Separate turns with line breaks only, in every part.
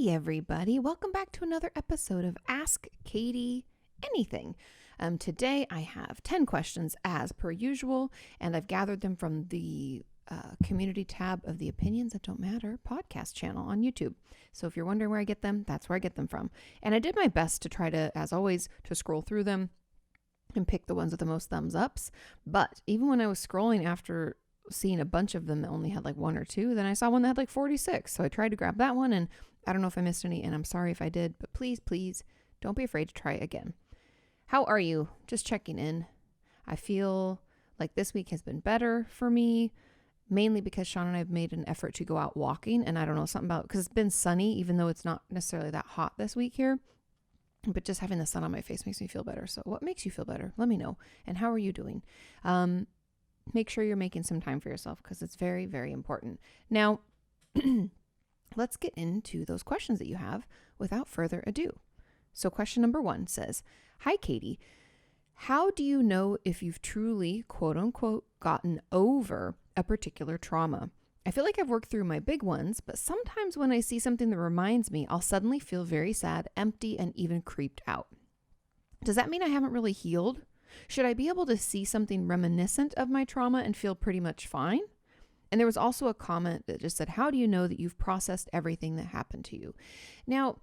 Hey everybody, welcome back to another episode of Ask Kati Anything. Today I have 10 questions as per usual, and I've gathered them from the community tab of the Opinions That Don't Matter podcast channel on YouTube. So if you're wondering where I get them, that's where I get them from. And I did my best to try to, as always, to scroll through them and pick the ones with the most thumbs ups. But even when I was scrolling after seeing a bunch of them that only had like one or two, then I saw one that had like 46. So I tried to grab that one, and I don't know if I missed any, and I'm sorry if I did, but please don't be afraid to try again. How are you? Just checking in. I feel like this week has been better for me, mainly because Sean and I have made an effort to go out walking, and I don't know, something about, because it's been sunny, even though it's not necessarily that hot this week here, but just having the sun on my face makes me feel better. So what makes you feel better? Let me know. And how are you doing? Make sure you're making some time for yourself, because it's very, very important. Now, let's get into those questions that you have without further ado. So question number 1 says, "Hi, Kati. How do you know if you've truly, quote unquote, gotten over a particular trauma? I feel like I've worked through my big ones, but sometimes when I see something that reminds me, I'll suddenly feel very sad, empty, and even creeped out. Does that mean I haven't really healed? Should I be able to see something reminiscent of my trauma and feel pretty much fine?" And there was also a comment that just said, "How do you know that you've processed everything that happened to you?" Now,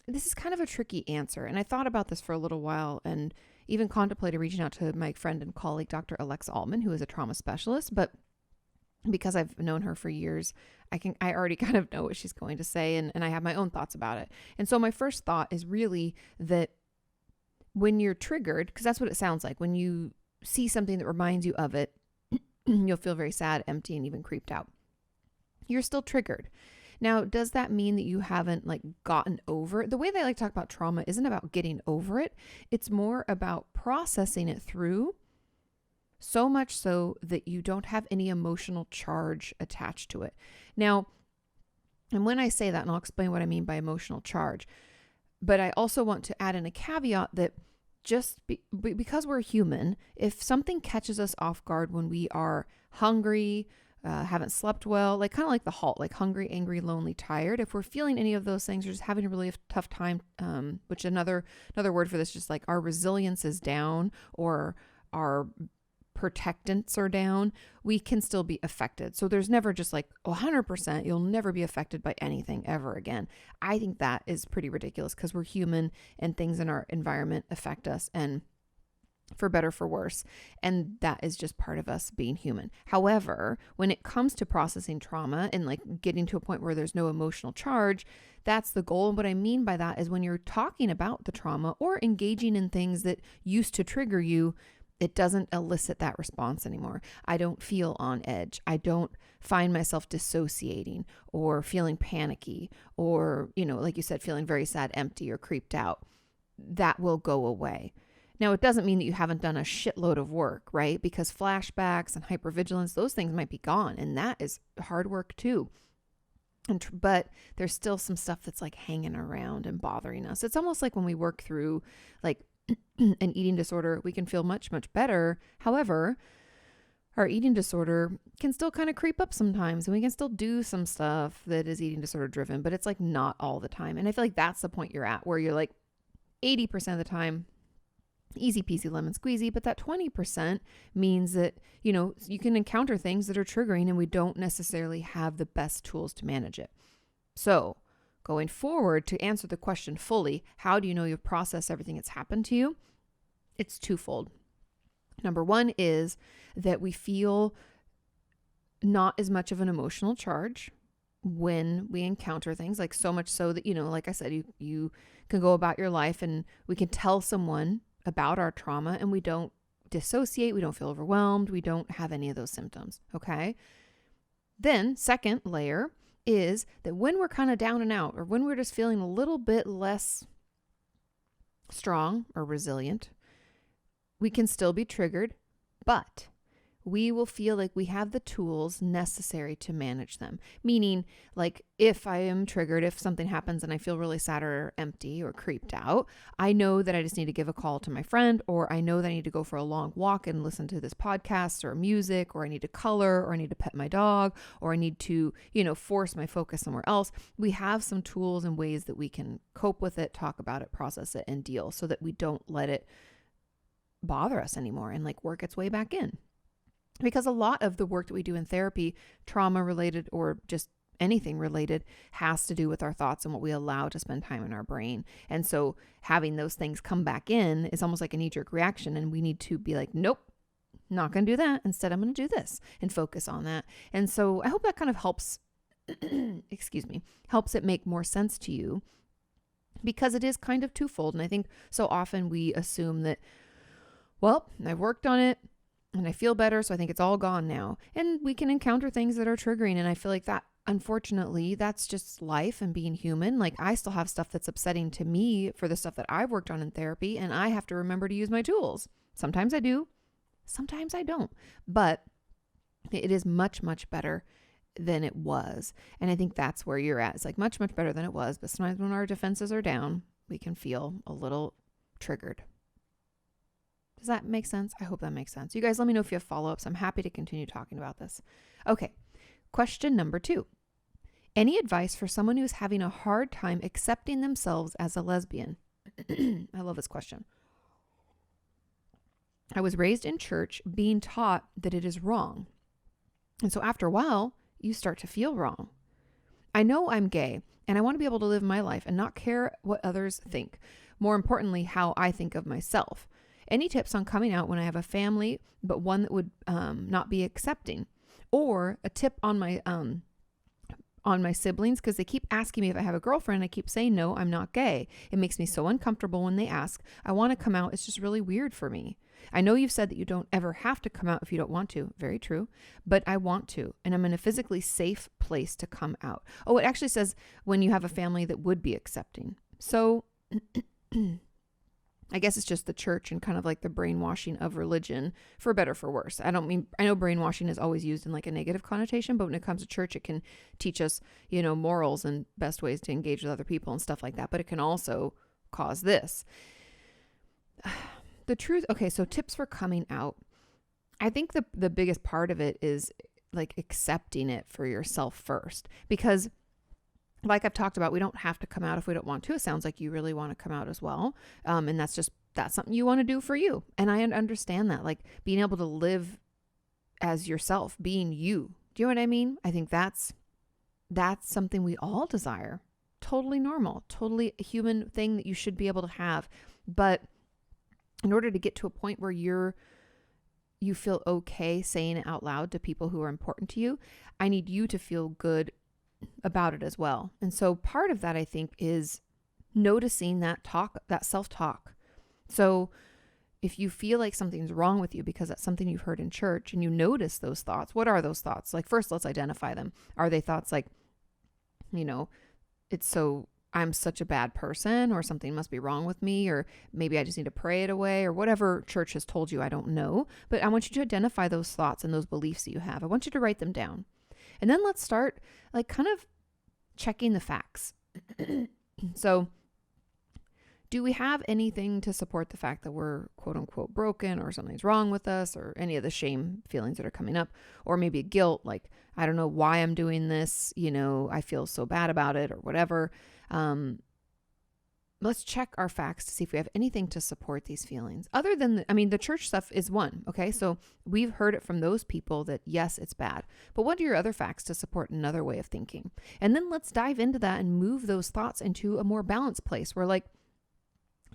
this is kind of a tricky answer. And I thought about this for a little while and even contemplated reaching out to my friend and colleague, Dr. Alexa Altman, who is a trauma specialist. But because I've known her for years, I already kind of know what she's going to say, and I have my own thoughts about it. And so my first thought is really that when you're triggered, because that's what it sounds like, when you see something that reminds you of it, you'll feel very sad, empty, and even creeped out. You're still triggered. Now, does that mean that you haven't gotten over it? The way that I like to talk about trauma isn't about getting over it. It's more about processing it through, so much so that you don't have any emotional charge attached to it. Now, and when I say that, and I'll explain what I mean by emotional charge, but I also want to add in a caveat that because we're human, if something catches us off guard when we are hungry, haven't slept well, kind of like the halt, like hungry, angry, lonely, tired. If we're feeling any of those things, or just having a really tough time, which another word for this, just like our resilience is down or our protectants are down, we can still be affected. So there's never just 100%, you'll never be affected by anything ever again. I think that is pretty ridiculous, because we're human and things in our environment affect us, and for better, for worse. And that is just part of us being human. However, when it comes to processing trauma and getting to a point where there's no emotional charge, that's the goal. And what I mean by that is when you're talking about the trauma or engaging in things that used to trigger you, it doesn't elicit that response anymore. I don't feel on edge. I don't find myself dissociating or feeling panicky or, like you said, feeling very sad, empty, or creeped out. That will go away. Now, it doesn't mean that you haven't done a shitload of work, right? Because flashbacks and hypervigilance, those things might be gone, and that is hard work too. But there's still some stuff that's hanging around and bothering us. It's almost like when we work through an eating disorder, we can feel much, much better. However, our eating disorder can still kind of creep up sometimes, and we can still do some stuff that is eating disorder driven, but it's not all the time. And I feel like that's the point you're at, where you're 80% of the time, easy peasy lemon squeezy, but that 20% means that, you can encounter things that are triggering, and we don't necessarily have the best tools to manage it. So going forward, to answer the question fully, how do you know you've processed everything that's happened to you? It's twofold. Number 1 is that we feel not as much of an emotional charge when we encounter things, so much so that, like I said, you can go about your life and we can tell someone about our trauma and we don't dissociate, we don't feel overwhelmed, we don't have any of those symptoms, okay? Then, second layer is that when we're kind of down and out, or when we're just feeling a little bit less strong or resilient, we can still be triggered, but we will feel like we have the tools necessary to manage them. Meaning, like, if I am triggered, if something happens and I feel really sad or empty or creeped out, I know that I just need to give a call to my friend, or I know that I need to go for a long walk and listen to this podcast or music, or I need to color, or I need to pet my dog, or I need to, force my focus somewhere else. We have some tools and ways that we can cope with it, talk about it, process it, and deal, so that we don't let it bother us anymore and like work its way back in. Because a lot of the work that we do in therapy, trauma related or just anything related, has to do with our thoughts and what we allow to spend time in our brain. And so having those things come back in is almost like a knee-jerk reaction. And we need to be like, nope, not going to do that. Instead, I'm going to do this and focus on that. And so I hope that kind of helps, helps it make more sense to you, because it is kind of twofold. And I think so often we assume that, well, I've worked on it and I feel better, so I think it's all gone now. And we can encounter things that are triggering. And I feel like that, unfortunately, that's just life and being human. Like, I still have stuff that's upsetting to me for the stuff that I've worked on in therapy, and I have to remember to use my tools. Sometimes I do, sometimes I don't. But it is much, much better than it was. And I think that's where you're at. It's like much, much better than it was. But sometimes when our defenses are down, we can feel a little triggered. Does that make sense? I hope that makes sense. You guys, let me know if you have follow-ups. I'm happy to continue talking about this. Okay. Question number 2. Any advice for someone who's having a hard time accepting themselves as a lesbian? I love this question. I was raised in church being taught that it is wrong. And so after a while, you start to feel wrong. I know I'm gay and I want to be able to live my life and not care what others think. More importantly, how I think of myself. Any tips on coming out when I have a family, but one that would not be accepting? Or a tip on my siblings, because they keep asking me if I have a girlfriend. I keep saying, no, I'm not gay. It makes me so uncomfortable when they ask. I want to come out. It's just really weird for me. I know you've said that you don't ever have to come out if you don't want to. Very true. But I want to. And I'm in a physically safe place to come out. Oh, it actually says when you have a family that would be accepting. So I guess it's just the church and kind of like the brainwashing of religion, for better or for worse. I know brainwashing is always used in like a negative connotation, but when it comes to church, it can teach us, morals and best ways to engage with other people and stuff like that. But it can also cause this. The truth. Okay. So tips for coming out. I think the biggest part of it is like accepting it for yourself first, because like I've talked about, we don't have to come out if we don't want to. It sounds like you really want to come out as well. And that's something you want to do for you. And I understand that, like being able to live as yourself, being you. Do you know what I mean? I think that's something we all desire. Totally normal, totally a human thing that you should be able to have. But in order to get to a point where you feel okay saying it out loud to people who are important to you, I need you to feel good about it as well. And so part of that, I think, is noticing that self-talk. So if you feel like something's wrong with you because that's something you've heard in church and you notice those thoughts, what are those thoughts? Like, first, let's identify them. Are they thoughts like, I'm such a bad person, or something must be wrong with me, or maybe I just need to pray it away, or whatever church has told you, I don't know. But I want you to identify those thoughts and those beliefs that you have. I want you to write them down. And then let's start like kind of checking the facts. So do we have anything to support the fact that we're quote unquote broken, or something's wrong with us, or any of the shame feelings that are coming up, or maybe a guilt, like, I don't know why I'm doing this. I feel so bad about it, or whatever. Let's check our facts to see if we have anything to support these feelings other than, the church stuff is one. Okay. So we've heard it from those people that yes, it's bad, but what are your other facts to support another way of thinking? And then let's dive into that and move those thoughts into a more balanced place where, like,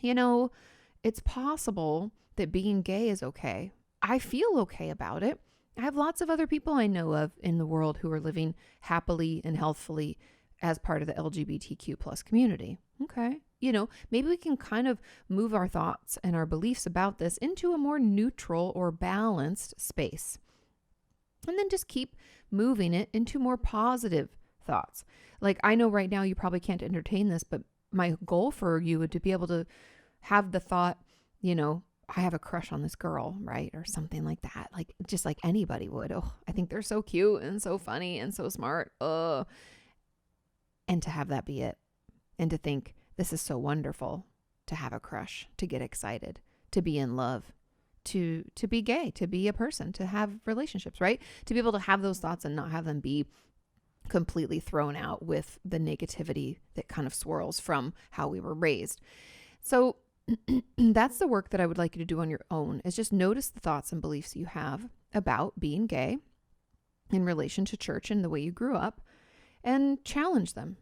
it's possible that being gay is okay. I feel okay about it. I have lots of other people I know of in the world who are living happily and healthfully as part of the LGBTQ plus community. Okay. Maybe we can kind of move our thoughts and our beliefs about this into a more neutral or balanced space. And then just keep moving it into more positive thoughts. Like, I know right now you probably can't entertain this, but my goal for you would to be able to have the thought, I have a crush on this girl, right? Or something like that. Like, just like anybody would. Oh, I think they're so cute and so funny and so smart. Oh, and to have that be it. And to think, this is so wonderful to have a crush, to get excited, to be in love, to be gay, to be a person, to have relationships, right? To be able to have those thoughts and not have them be completely thrown out with the negativity that kind of swirls from how we were raised. So that's the work that I would like you to do on your own, is just notice the thoughts and beliefs you have about being gay in relation to church and the way you grew up, and challenge them.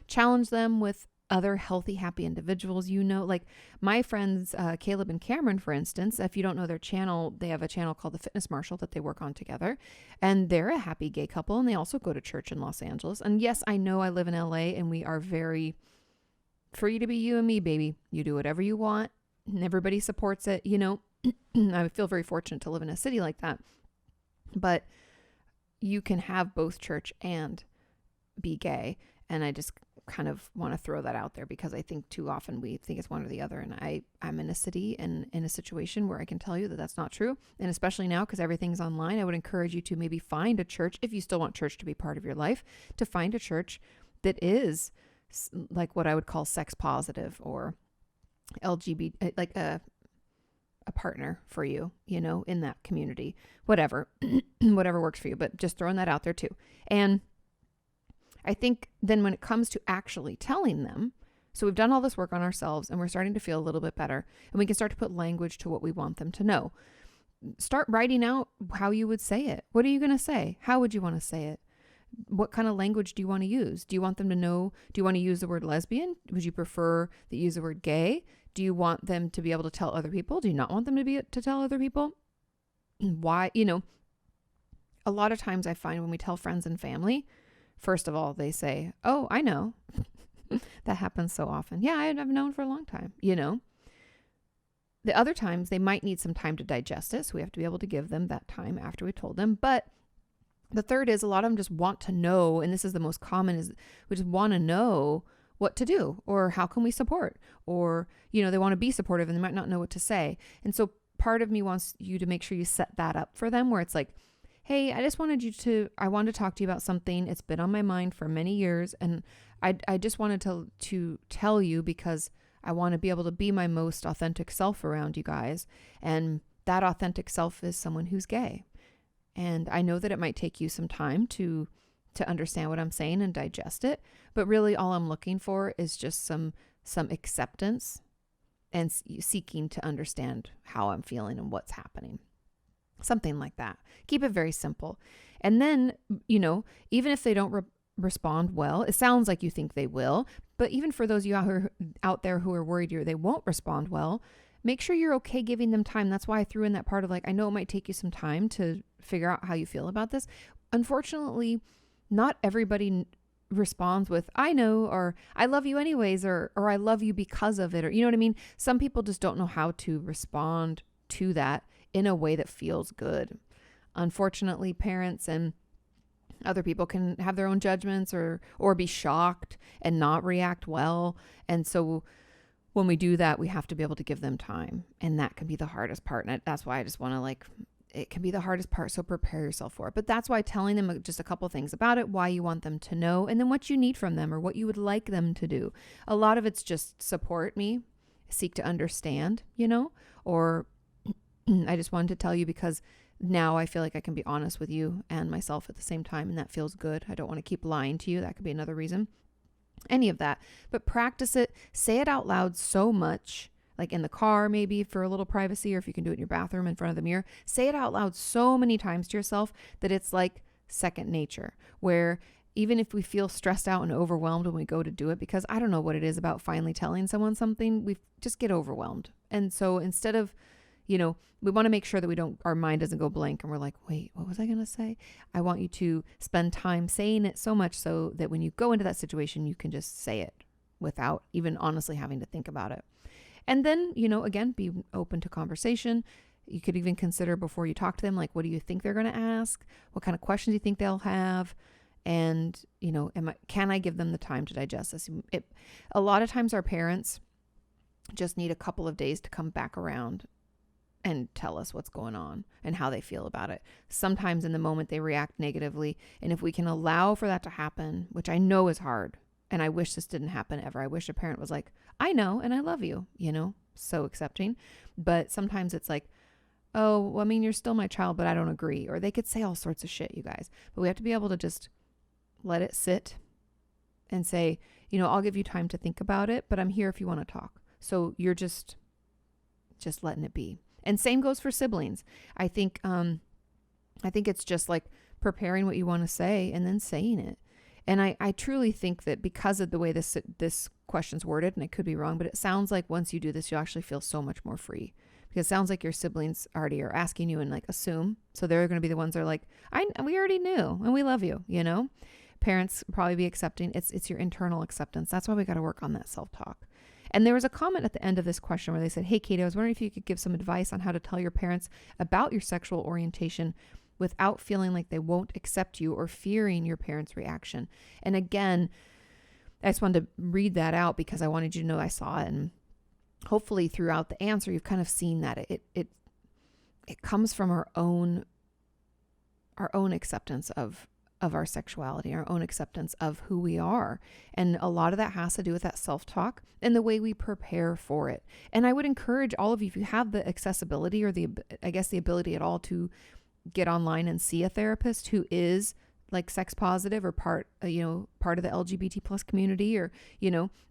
Challenge them with other healthy, happy individuals. Like my friends, Caleb and Cameron, for instance, if you don't know their channel, they have a channel called The Fitness Marshal that they work on together. And they're a happy gay couple, and they also go to church in Los Angeles. And yes, I know I live in LA, and we are very free to be you and me, baby. You do whatever you want, and everybody supports it. I feel very fortunate to live in a city like that. But you can have both church and be gay. And I just kind of want to throw that out there, because I think too often we think it's one or the other. And I'm in a city and in a situation where I can tell you that that's not true. And especially now, because everything's online, I would encourage you to maybe find a church, if you still want church to be part of your life, to find a church that is like what I would call sex positive, or LGBT, like a partner for you, in that community, whatever, whatever works for you. But just throwing that out there too. And I think then when it comes to actually telling them, so we've done all this work on ourselves and we're starting to feel a little bit better, and we can start to put language to what we want them to know. Start writing out how you would say it. What are you going to say? How would you want to say it? What kind of language do you want to use? Do you want them to know? Do you want to use the word lesbian? Would you prefer that you use the word gay? Do you want them to be able to tell other people? Do you not want them to tell other people? Why? A lot of times I find when we tell friends and family, first of all, they say, oh, I know. That happens so often. Yeah, I've known for a long time, The other times they might need some time to digest it. So we have to be able to give them that time after we told them. But the third is, a lot of them just want to know, and this is the most common, is we just want to know what to do, or how can we support, or, they want to be supportive and they might not know what to say. And so part of me wants you to make sure you set that up for them, where it's like, hey, I wanted to talk to you about something. It's been on my mind for many years. And I just wanted to tell you, because I want to be able to be my most authentic self around you guys. And that authentic self is someone who's gay. And I know that it might take you some time to understand what I'm saying and digest it. But really all I'm looking for is just some acceptance and seeking to understand how I'm feeling and what's happening. Something like that. Keep it very simple. And then, even if they don't respond well, it sounds like you think they will, but even for those of you out there who are worried they won't respond well, make sure you're okay giving them time. That's why I threw in that part of like, I know it might take you some time to figure out how you feel about this. Unfortunately, not everybody responds with, I know, or I love you anyways, or I love you because of it, or you know what I mean? Some people just don't know how to respond to that in a way that feels good. Unfortunately, parents and other people can have their own judgments or be shocked and not react well. And so when we do that, we have to be able to give them time. And that can be the hardest part. And that's why I just want to it can be the hardest part. So prepare yourself for it. But that's why telling them just a couple things about it, why you want them to know, and then what you need from them or what you would like them to do. A lot of it's just support me, seek to understand, or I just wanted to tell you because now I feel like I can be honest with you and myself at the same time, and that feels good. I don't want to keep lying to you. That could be another reason. Any of that. But practice it. Say it out loud so much, like in the car maybe for a little privacy, or if you can do it in your bathroom in front of the mirror. Say it out loud so many times to yourself that it's like second nature, where even if we feel stressed out and overwhelmed when we go to do it, because I don't know what it is about finally telling someone something, we just get overwhelmed. And so instead of we want to make sure that our mind doesn't go blank and we're like, wait, what was I going to say? I want you to spend time saying it so much so that when you go into that situation, you can just say it without even honestly having to think about it. And then, again, be open to conversation. You could even consider before you talk to them, like, what do you think they're going to ask? What kind of questions do you think they'll have? And, can I give them the time to digest this? A lot of times our parents just need a couple of days to come back around and tell us what's going on and how they feel about it. Sometimes in the moment they react negatively. And if we can allow for that to happen, which I know is hard, and I wish this didn't happen ever. I wish a parent was like, I know, and I love you, so accepting. But sometimes it's like, oh, well, I mean, you're still my child, but I don't agree. Or they could say all sorts of shit, you guys. But we have to be able to just let it sit and say, I'll give you time to think about it, but I'm here if you want to talk. So you're just letting it be. And same goes for siblings. I think it's just like preparing what you want to say and then saying it. And I truly think that because of the way this question's worded, and I could be wrong, but it sounds like once you do this, you actually feel so much more free. Because it sounds like your siblings already are asking you and like assume. So they're going to be the ones that are like, we already knew and we love you, Parents probably be accepting. It's your internal acceptance. That's why we got to work on that self-talk. And there was a comment at the end of this question where they said, hey, Kati, I was wondering if you could give some advice on how to tell your parents about your sexual orientation without feeling like they won't accept you or fearing your parents' reaction. And again, I just wanted to read that out because I wanted you to know I saw it. And hopefully throughout the answer, you've kind of seen that it comes from our own acceptance of our sexuality, our own acceptance of who we are. And a lot of that has to do with that self-talk and the way we prepare for it. And I would encourage all of you, if you have the accessibility or the ability at all to get online and see a therapist who is like sex positive or part of the LGBT plus community, or,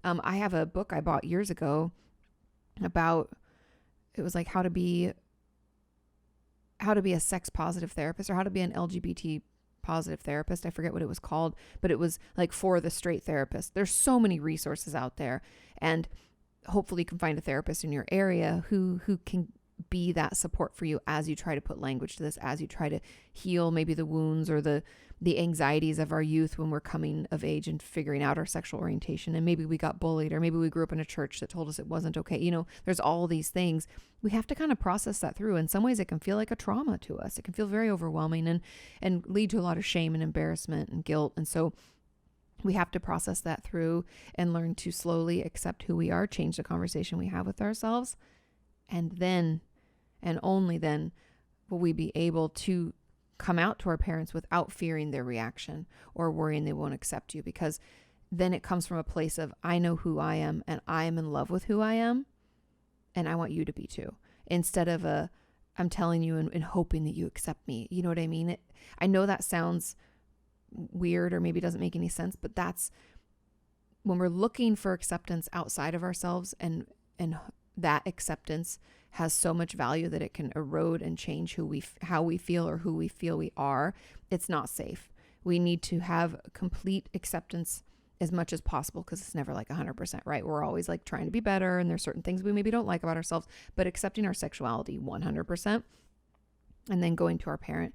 I have a book I bought years ago about, it was like how to be a sex positive therapist or how to be an LGBT positive therapist. I forget what it was called, but it was like for the straight therapist. There's so many resources out there, and hopefully you can find a therapist in your area who can be that support for you as you try to put language to this, as you try to heal maybe the wounds or the anxieties of our youth when we're coming of age and figuring out our sexual orientation. And maybe we got bullied, or maybe we grew up in a church that told us it wasn't okay. There's all these things. We have to kind of process that through. In some ways, it can feel like a trauma to us. It can feel very overwhelming and lead to a lot of shame and embarrassment and guilt. And so we have to process that through and learn to slowly accept who we are, change the conversation we have with ourselves. And then, and only then, will we be able to come out to our parents without fearing their reaction or worrying they won't accept you. Because then it comes from a place of, I know who I am and I am in love with who I am, and I want you to be too. Instead of I'm telling you and hoping that you accept me. You know what I mean? I know that sounds weird or maybe doesn't make any sense, but that's when we're looking for acceptance outside of ourselves, and that acceptance has so much value that it can erode and change how we feel or who we feel we are. It's not safe. We need to have complete acceptance as much as possible, because it's never like 100%, right? We're always like trying to be better, and there's certain things we maybe don't like about ourselves, but accepting our sexuality 100%, and then going to our parent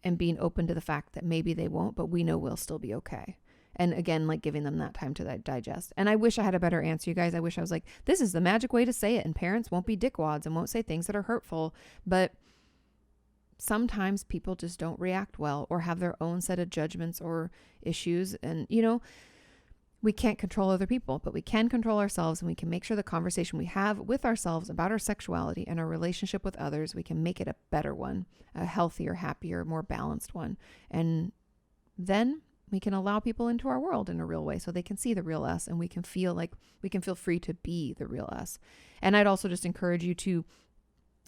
and being open to the fact that maybe they won't, but we know we'll still be okay. And again, like giving them that time to digest. And I wish I had a better answer, you guys. I wish I was like, this is the magic way to say it, and parents won't be dickwads and won't say things that are hurtful. But sometimes people just don't react well or have their own set of judgments or issues. And, we can't control other people, but we can control ourselves, and we can make sure the conversation we have with ourselves about our sexuality and our relationship with others, we can make it a better one, a healthier, happier, more balanced one. And then we can allow people into our world in a real way so they can see the real us, and we can feel free to be the real us. And I'd also just encourage you to,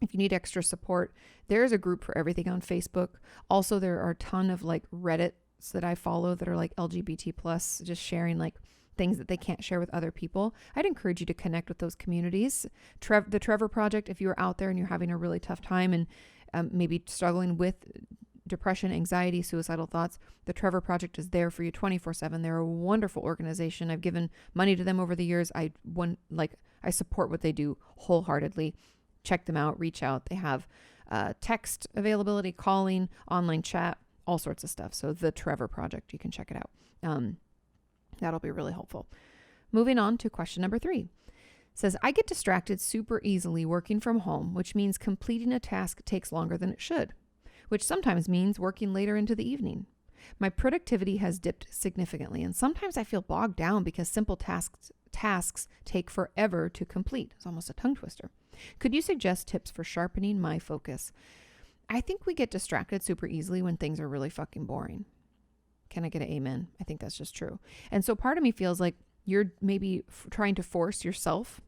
if you need extra support, there's a group for everything on Facebook. Also, there are a ton of like Reddits that I follow that are like LGBT plus, just sharing like things that they can't share with other people. I'd encourage you to connect with those communities. The Trevor Project, if you're out there and you're having a really tough time and maybe struggling with depression, anxiety, suicidal thoughts, the Trevor Project is there for you 24/7. They're a wonderful organization. I've given money to them over the years. I support what they do wholeheartedly. Check them out, reach out. They have text availability, calling, online chat, all sorts of stuff. So the Trevor Project, you can check it out. That'll be really helpful. Moving on to question number 3. Says, I get distracted super easily working from home, which means completing a task takes longer than it should, which sometimes means working later into the evening. My productivity has dipped significantly, and sometimes I feel bogged down because simple tasks take forever to complete. It's almost a tongue twister. Could you suggest tips for sharpening my focus? I think we get distracted super easily when things are really fucking boring. Can I get an amen? I think that's just true. And so part of me feels like you're maybe trying to force yourself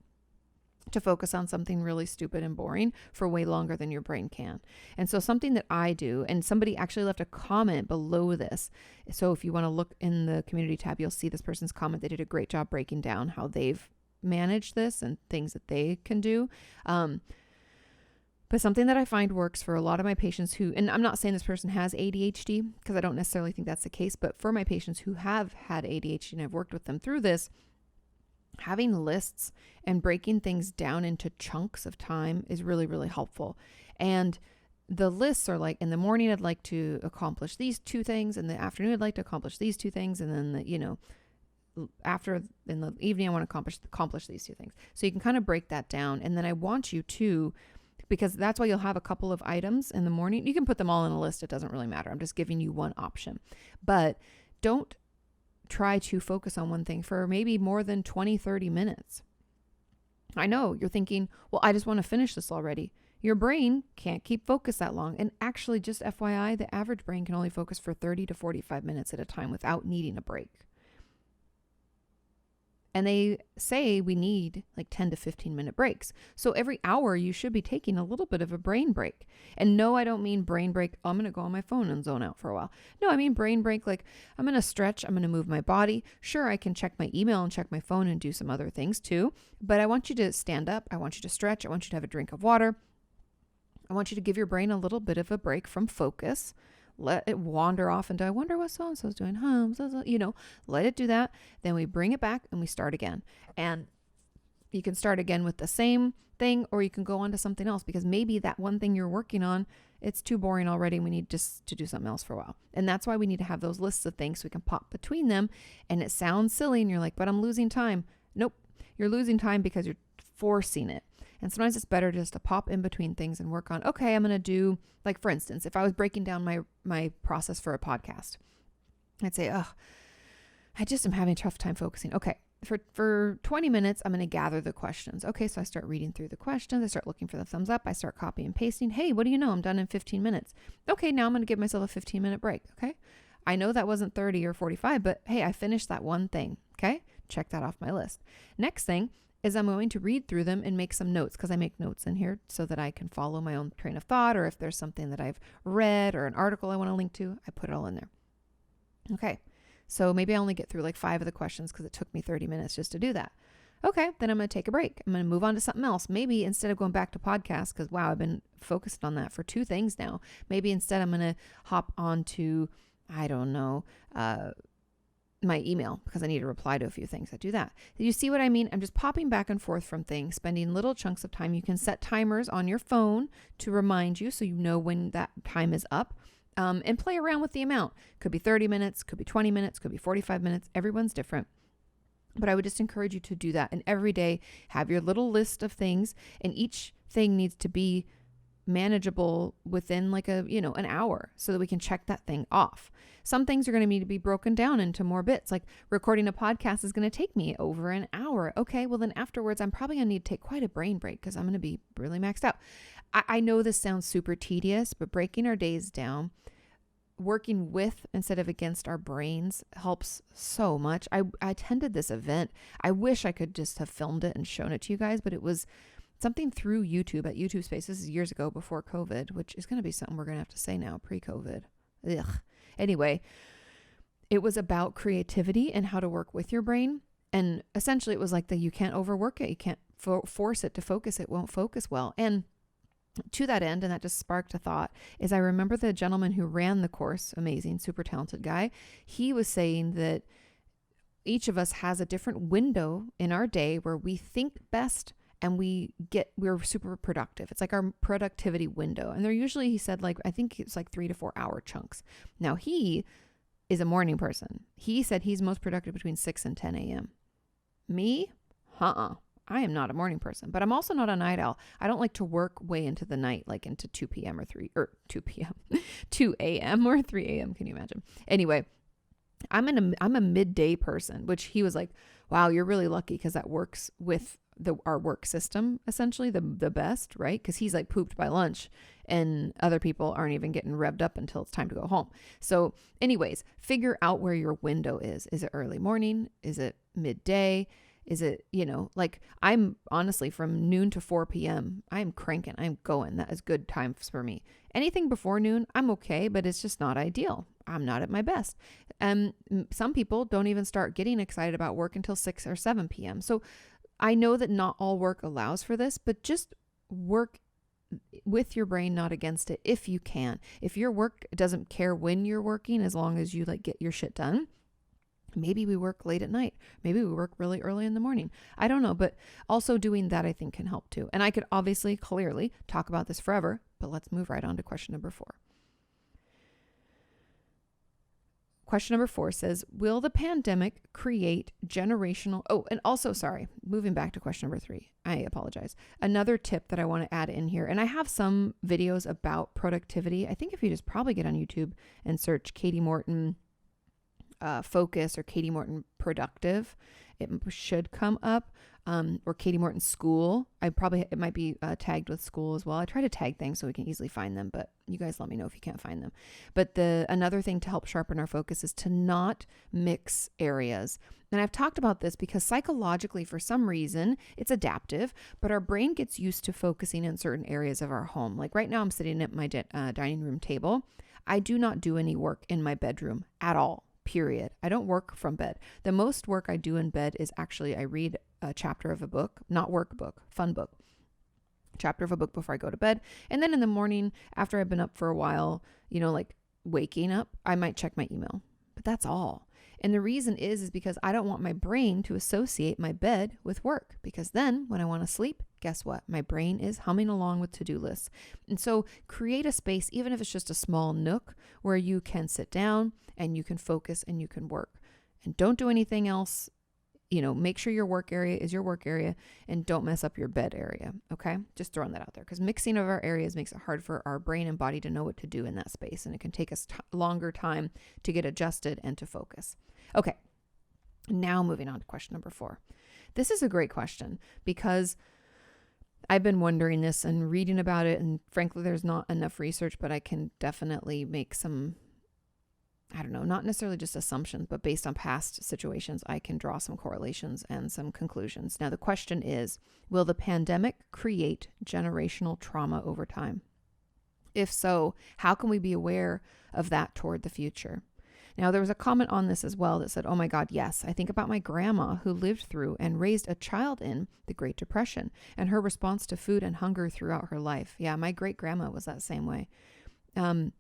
to focus on something really stupid and boring for way longer than your brain can. And so something that I do, and somebody actually left a comment below this. So if you want to look in the community tab, you'll see this person's comment. They did a great job breaking down how they've managed this and things that they can do. But something that I find works for a lot of my patients who, and I'm not saying this person has ADHD because I don't necessarily think that's the case, but for my patients who have had ADHD and I've worked with them through this, having lists and breaking things down into chunks of time is really, really helpful. And the lists are like, in the morning, I'd like to accomplish these 2 things. In the afternoon, I'd like to accomplish these 2 things. And then, after in the evening, I want to accomplish these 2 things. So you can kind of break that down. And then I want you to, because that's why you'll have a couple of items in the morning. You can put them all in a list. It doesn't really matter. I'm just giving you one option. But don't try to focus on one thing for maybe more than 20, 30 minutes. I know you're thinking, well, I just want to finish this already. Your brain can't keep focused that long. And actually, just FYI, the average brain can only focus for 30 to 45 minutes at a time without needing a break. And they say we need like 10 to 15 minute breaks. So every hour you should be taking a little bit of a brain break. And no, I don't mean brain break, I'm going to go on my phone and zone out for a while. No, I mean brain break, like I'm going to stretch, I'm going to move my body. Sure, I can check my email and check my phone and do some other things too. But I want you to stand up. I want you to stretch. I want you to have a drink of water. I want you to give your brain a little bit of a break from focus. Let it wander off into, I wonder what so-and-so's doing. Let it do that. Then we bring it back and we start again. And you can start again with the same thing, or you can go on to something else because maybe that one thing you're working on, it's too boring already. And we need just to do something else for a while. And that's why we need to have those lists of things so we can pop between them. And it sounds silly and you're like, but I'm losing time. Nope. You're losing time because you're forcing it. And sometimes it's better just to pop in between things and work on, okay, I'm going to do, like for instance, if I was breaking down my process for a podcast, I'd say, I just am having a tough time focusing. Okay, for 20 minutes, I'm going to gather the questions. Okay, so I start reading through the questions. I start looking for the thumbs up. I start copying and pasting. Hey, what do you know? I'm done in 15 minutes. Okay, now I'm going to give myself a 15-minute break. Okay, I know that wasn't 30 or 45, but hey, I finished that one thing. Okay, check that off my list. Next thing is I'm going to read through them and make some notes because I make notes in here so that I can follow my own train of thought, or if there's something that I've read or an article I want to link to, I put it all in there. Okay, so maybe I only get through like 5 of the questions because it took me 30 minutes just to do that. Okay, then I'm going to take a break. I'm going to move on to something else. Maybe instead of going back to podcasts, because wow, I've been focused on that for 2 things now. Maybe instead I'm going to hop on to, I don't know, my email because I need to reply to a few things. I do that. You see what I mean? I'm just popping back and forth from things, spending little chunks of time. You can set timers on your phone to remind you so you know when that time is up, and play around with the amount. Could be 30 minutes, could be 20 minutes, could be 45 minutes. Everyone's different. But I would just encourage you to do that. And every day have your little list of things, and each thing needs to be manageable within like an hour so that we can check that thing off. Some things are going to need to be broken down into more bits. Like recording a podcast is going to take me over an hour. Okay, well then afterwards I'm probably going to need to take quite a brain break because I'm going to be really maxed out. I know this sounds super tedious, but breaking our days down, working with instead of against our brains helps so much. I attended this event. I wish I could just have filmed it and shown it to you guys, but it was something through YouTube at YouTube Space. This is years ago before COVID, which is going to be something we're going to have to say now, pre-COVID. Ugh. Anyway, it was about creativity and how to work with your brain. And essentially it was like you can't overwork it. You can't force it to focus. It won't focus well. And to that end, and that just sparked a thought, is I remember the gentleman who ran the course, amazing, super talented guy. He was saying that each of us has a different window in our day where we think best and we're super productive. It's like our productivity window. And they're usually, he said, like, I think it's like 3 to 4 hour chunks. Now he is a morning person. He said he's most productive between 6 and 10 a.m. Me? I am not a morning person, but I'm also not a night owl. I don't like to work way into the night, like into 2 p.m. or 2 a.m. or 3 a.m. Can you imagine? Anyway, I'm a midday person, which he was like, wow, you're really lucky because that works with our work system, essentially the best, right? Because he's like pooped by lunch and other people aren't even getting revved up until it's time to go home. So anyways, figure out where your window is. Is it early morning? Is it midday? Is it, like I'm honestly from noon to 4 p.m. I'm cranking. I'm going. That is good times for me. Anything before noon, I'm okay, but it's just not ideal. I'm not at my best. Some people don't even start getting excited about work until 6 or 7 p.m. So I know that not all work allows for this, but just work with your brain, not against it if you can. If your work doesn't care when you're working, as long as you like get your shit done, maybe we work late at night. Maybe we work really early in the morning. I don't know, but also doing that I think can help too. And I could obviously clearly talk about this forever, but let's move right on to question number 4. Question number 4 says, will the pandemic create generational... Oh, and also, sorry, moving back to question number 3. I apologize. Another tip that I want to add in here, and I have some videos about productivity. I think if you just probably get on YouTube and search Katie Morton focus or Katie Morton productive, it should come up, or Katie Morton school. It might be tagged with school as well. I try to tag things so we can easily find them, but you guys let me know if you can't find them. But another thing to help sharpen our focus is to not mix areas. And I've talked about this because psychologically, for some reason, it's adaptive, but our brain gets used to focusing in certain areas of our home. Like right now, I'm sitting at my dining room table. I do not do any work in my bedroom at all. Period. I don't work from bed. The most work I do in bed is actually I read a chapter of a book, not workbook, fun book, chapter of a book before I go to bed. And then in the morning, after I've been up for a while, like waking up, I might check my email, but that's all. And the reason is because I don't want my brain to associate my bed with work, because then when I want to sleep, guess what? My brain is humming along with to-do lists. And so create a space, even if it's just a small nook, where you can sit down and you can focus and you can work. And don't do anything else. Make sure your work area is your work area and don't mess up your bed area. Okay. Just throwing that out there, because mixing of our areas makes it hard for our brain and body to know what to do in that space. And it can take us longer time to get adjusted and to focus. Okay. Now moving on to question number 4. This is a great question because I've been wondering this and reading about it. And frankly, there's not enough research, but I can definitely make some, I don't know, not necessarily just assumptions, but based on past situations, I can draw some correlations and some conclusions. Now, the question is, will the pandemic create generational trauma over time? If so, how can we be aware of that toward the future? Now, there was a comment on this as well that said, oh my God, yes. I think about my grandma who lived through and raised a child in the Great Depression and her response to food and hunger throughout her life. Yeah, my great grandma was that same way. It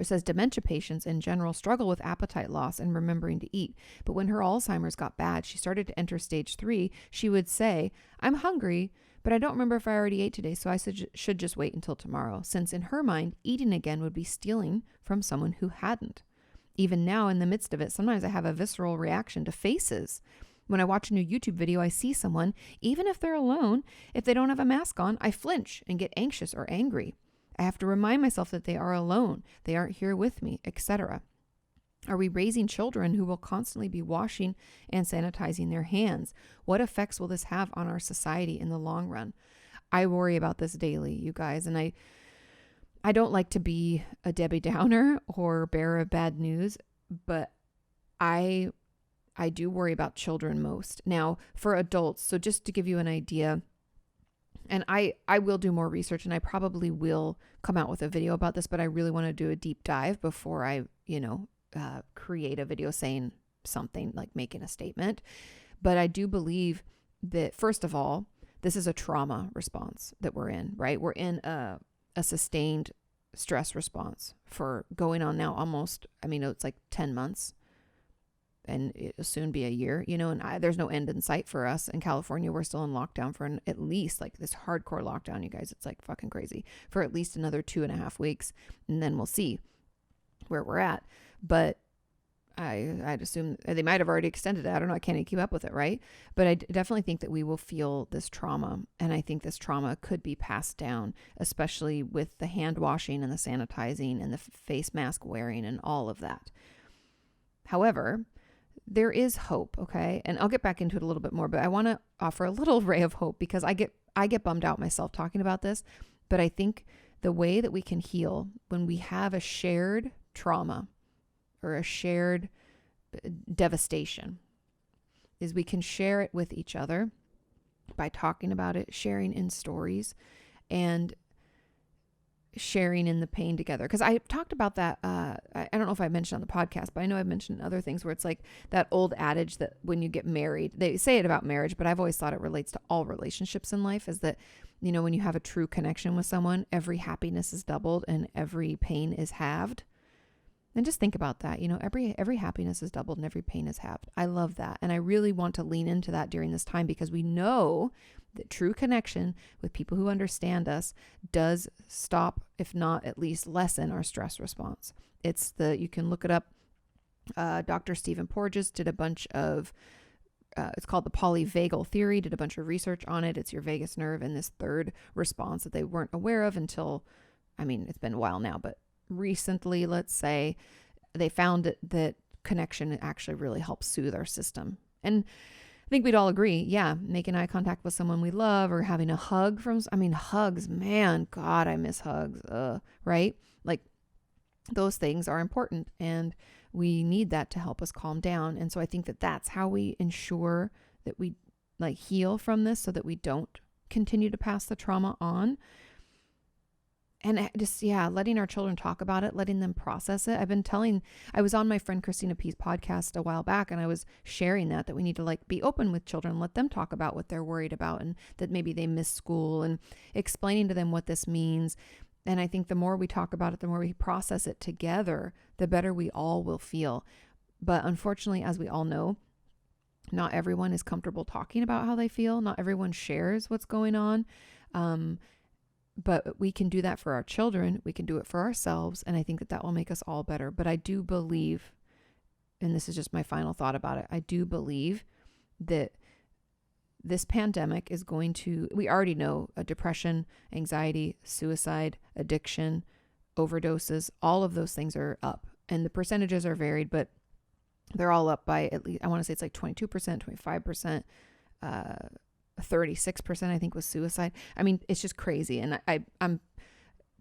says dementia patients in general struggle with appetite loss and remembering to eat. But when her Alzheimer's got bad, she started to enter stage 3. She would say, I'm hungry, but I don't remember if I already ate today, so I should just wait until tomorrow. Since in her mind, eating again would be stealing from someone who hadn't. Even now, in the midst of it, sometimes I have a visceral reaction to faces. When I watch a new YouTube video, I see someone, even if they're alone, if they don't have a mask on, I flinch and get anxious or angry. I have to remind myself that they are alone, they aren't here with me, etc. Are we raising children who will constantly be washing and sanitizing their hands? What effects will this have on our society in the long run? I worry about this daily, you guys, and I don't like to be a Debbie Downer or bearer of bad news, but I do worry about children most. Now, for adults, so just to give you an idea, and I will do more research and I probably will come out with a video about this, but I really want to do a deep dive before I, create a video saying something like making a statement. But I do believe that, first of all, this is a trauma response that we're in, right? We're in a sustained stress response for going on now almost, it's like 10 months. And it'll soon be a year, and there's no end in sight for us. In California, we're still in lockdown for at least like this hardcore lockdown, you guys. It's like fucking crazy for at least another 2.5 weeks. And then we'll see where we're at. But I'd assume they might have already extended it. I don't know. I can't even keep up with it, right? But I definitely think that we will feel this trauma. And I think this trauma could be passed down, especially with the hand washing and the sanitizing and the face mask wearing and all of that. However, there is hope, okay? And I'll get back into it a little bit more, but I want to offer a little ray of hope because I get bummed out myself talking about this, but I think the way that we can heal when we have a shared trauma or a shared devastation is we can share it with each other by talking about it, sharing in stories, and sharing in the pain together. Because I talked about that, I don't know if I mentioned on the podcast, but I know I've mentioned other things where it's like that old adage that when you get married, they say it about marriage, but I've always thought it relates to all relationships in life, is that, you know, when you have a true connection with someone, every happiness is doubled and every pain is halved. And just think about that. You know, every happiness is doubled and every pain is halved. I love that. And I really want to lean into that during this time because we know that true connection with people who understand us does stop, if not at least lessen, our stress response. You can look it up. Dr. Stephen Porges did a bunch of, it's called the polyvagal theory, did a bunch of research on it. It's your vagus nerve and this third response that they weren't aware of until, it's been a while now, but recently, let's say, they found that connection actually really helps soothe our system. And I think we'd all agree, yeah, making eye contact with someone we love or having a hug hugs, man, God, I miss hugs, right? Like those things are important and we need that to help us calm down. And so I think that that's how we ensure that we like heal from this so that we don't continue to pass the trauma on. And just, letting our children talk about it, letting them process it. I was on my friend Christina P's podcast a while back and I was sharing that we need to like be open with children, let them talk about what they're worried about and that maybe they miss school and explaining to them what this means. And I think the more we talk about it, the more we process it together, the better we all will feel. But unfortunately, as we all know, not everyone is comfortable talking about how they feel. Not everyone shares what's going on. But we can do that for our children. We can do it for ourselves. And I think that will make us all better. But I do believe, and this is just my final thought about it, I do believe that this pandemic is we already know depression, anxiety, suicide, addiction, overdoses, all of those things are up. And the percentages are varied, but they're all up by at least, I want to say it's like 22%, 25%, 36%, I think, was suicide. It's just crazy. And I'm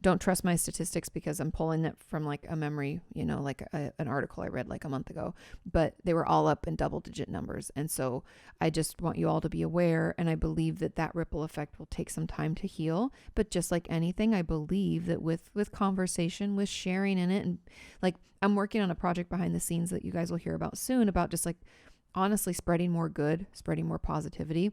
don't trust my statistics because I'm pulling it from like a memory, like an article I read like a month ago, but they were all up in double-digit numbers. And so I just want you all to be aware. And I believe that ripple effect will take some time to heal. But just like anything, I believe that with conversation, with sharing in it, and like I'm working on a project behind the scenes that you guys will hear about soon about just like honestly spreading more good, spreading more positivity,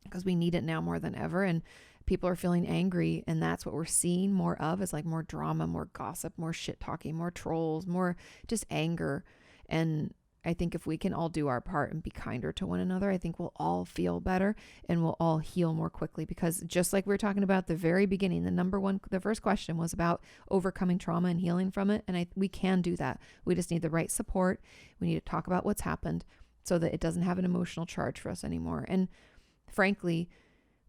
because we need it now more than ever. And people are feeling angry, and that's what we're seeing more of, is like more drama, more gossip, more shit talking, more trolls, more just anger. And I think if we can all do our part and be kinder to one another, I think we'll all feel better and we'll all heal more quickly. Because just like we were talking about at the very beginning, the first question was about overcoming trauma and healing from it. And we can do that. We just need the right support. We need to talk about what's happened so that it doesn't have an emotional charge for us anymore. And frankly,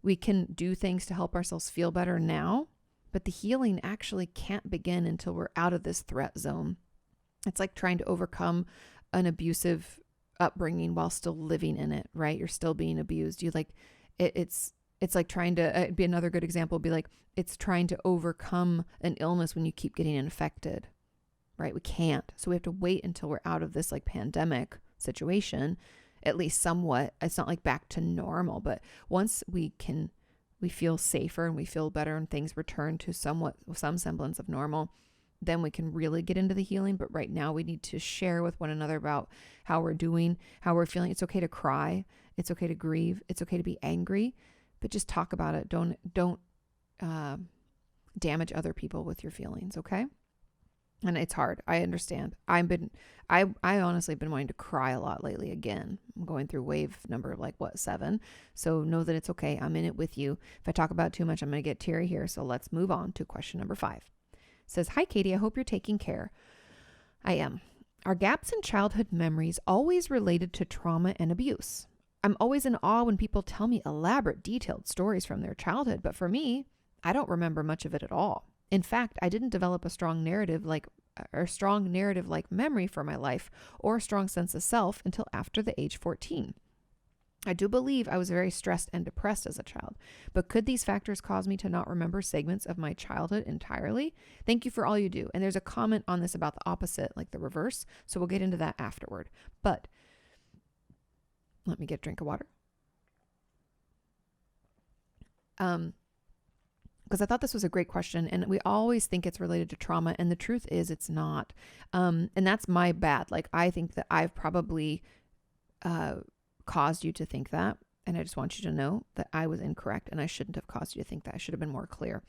we can do things to help ourselves feel better now, but the healing actually can't begin until we're out of this threat zone. It's like trying to overcome an abusive upbringing while still living in it, right? You're still being abused. It's like trying to be another good example would be like, it's trying to overcome an illness when you keep getting infected, right? We can't. So we have to wait until we're out of this like pandemic situation, at least somewhat. It's not like back to normal, but once we feel safer and we feel better and things return to some semblance of normal, then we can really get into the healing. But right now we need to share with one another about how we're doing, how we're feeling. It's okay to cry. It's okay to grieve. It's okay to be angry, but just talk about it. Don't damage other people with your feelings. Okay. And it's hard. I understand. I honestly have been wanting to cry a lot lately again. I'm going through wave number 7. So know that it's okay. I'm in it with you. If I talk about it too much, I'm going to get teary here. So let's move on to question number 5. It says, "Hi, Katie. I hope you're taking care." I am. "Are gaps in childhood memories always related to trauma and abuse? I'm always in awe when people tell me elaborate, detailed stories from their childhood, but for me, I don't remember much of it at all. In fact, I didn't develop a strong narrative like or strong narrative like memory for my life or a strong sense of self until after the age 14. I do believe I was very stressed and depressed as a child, but could these factors cause me to not remember segments of my childhood entirely? Thank you for all you do. And there's a comment on this about the opposite, like the reverse. So we'll get into that afterward. But let me get a drink of water. Because I thought this was a great question, and we always think it's related to trauma, and the truth is it's not. And that's my bad. Like, I think that I've probably caused you to think that, and I just want you to know that I was incorrect, and I shouldn't have caused you to think that. I should have been more clear.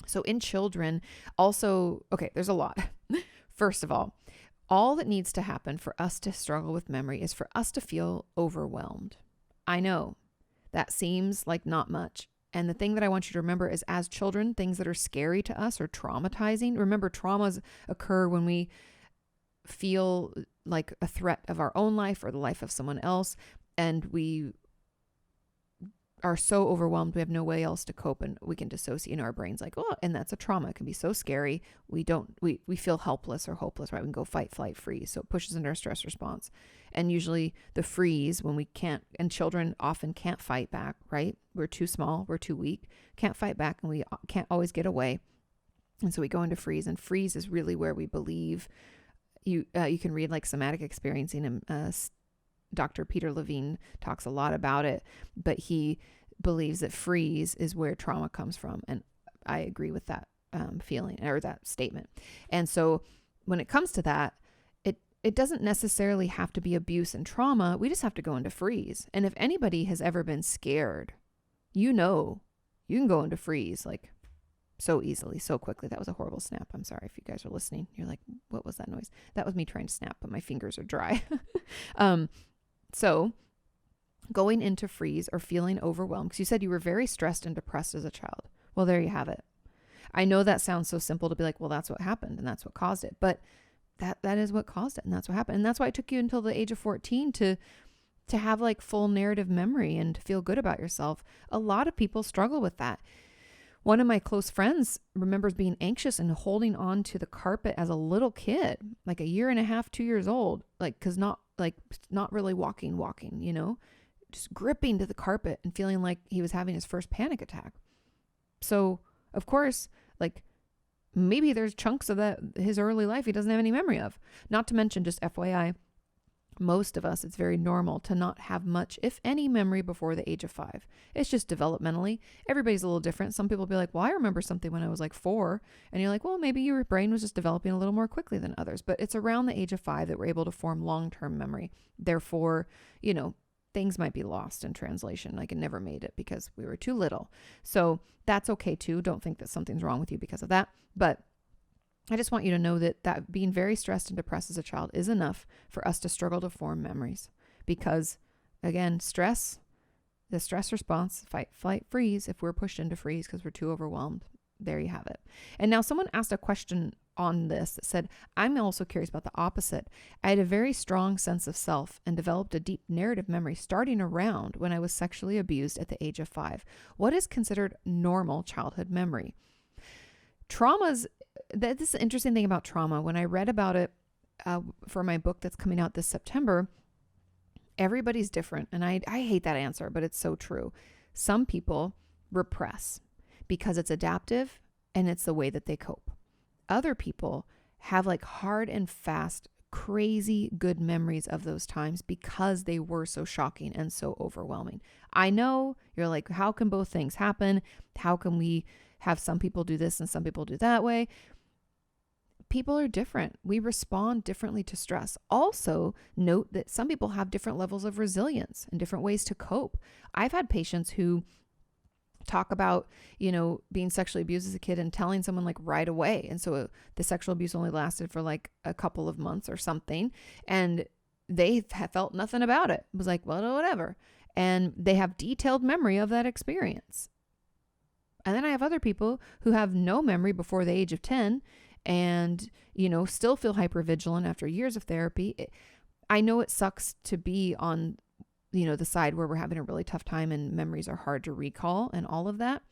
So in children, also, okay, there's a lot. First of all that needs to happen for us to struggle with memory is for us to feel overwhelmed. I know that seems like not much. And the thing that I want you to remember is, as children, things that are scary to us or traumatizing. Remember, traumas occur when we feel like a threat of our own life or the life of someone else, and we are so overwhelmed we have no way else to cope, and we can dissociate in our brains like, oh, and that's a trauma. It can be so scary. We feel helpless or hopeless, right? We can go fight, flight, freeze. So it pushes into our stress response. And usually the freeze, when we can't, and children often can't fight back, right? We're too small, we're too weak, can't fight back, and we can't always get away. And so we go into freeze, and freeze is really where we believe you can read like somatic experiencing, and Dr. Peter Levine talks a lot about it, but he believes that freeze is where trauma comes from. And I agree with that feeling or that statement. And so when it comes to that, it doesn't necessarily have to be abuse and trauma. We just have to go into freeze. And if anybody has ever been scared, you know, you can go into freeze like so easily, so quickly. That was a horrible snap. I'm sorry if you guys are listening. You're like, what was that noise? That was me trying to snap, but my fingers are dry. So going into freeze or feeling overwhelmed, because you said you were very stressed and depressed as a child. Well, there you have it. I know that sounds so simple to be like, well, that's what happened and that's what caused it. But that is what caused it, and that's what happened. And that's why it took you until the age of 14 to have like full narrative memory and to feel good about yourself. A lot of people struggle with that. One of my close friends remembers being anxious and holding on to the carpet as a little kid, like a year and a half, 2 years old, like, cause not really walking, you know, just gripping to the carpet and feeling like he was having his first panic attack. So of course, like, maybe there's chunks of his early life he doesn't have any memory of. Not to mention, just FYI, most of us, it's very normal to not have much, if any, memory before the age of 5. It's just developmentally. Everybody's a little different. Some people be like, well, I remember something when I was like 4. And you're like, well, maybe your brain was just developing a little more quickly than others. But it's around the age of 5 that we're able to form long-term memory. Therefore, you know, things might be lost in translation. Like, it never made it because we were too little. So that's okay too. Don't think that something's wrong with you because of that. But I just want you to know that being very stressed and depressed as a child is enough for us to struggle to form memories. Because again, the stress response, fight, flight, freeze, if we're pushed into freeze because we're too overwhelmed, there you have it. And now someone asked a question on this that said, I'm also curious about the opposite. I had a very strong sense of self and developed a deep narrative memory starting around when I was sexually abused at the age of 5. What is considered normal childhood memory? Traumas, this is the interesting thing about trauma. When I read about it for my book that's coming out this September, everybody's different. And I hate that answer, but it's so true. Some people repress because it's adaptive and it's the way that they cope. Other people have like hard and fast, crazy good memories of those times because they were so shocking and so overwhelming. I know you're like, how can both things happen? How can we have some people do this and some people do that way? People are different. We respond differently to stress. Also, note that some people have different levels of resilience and different ways to cope. I've had patients who talk about, you know, being sexually abused as a kid and telling someone like right away. And so the sexual abuse only lasted for like a couple of months or something. And they felt nothing about it. It was like, well, whatever. And they have detailed memory of that experience. And then I have other people who have no memory before the age of 10 and, you know, still feel hypervigilant after years of therapy. I know it sucks to be on, you know, the side where we're having a really tough time and memories are hard to recall and all of that,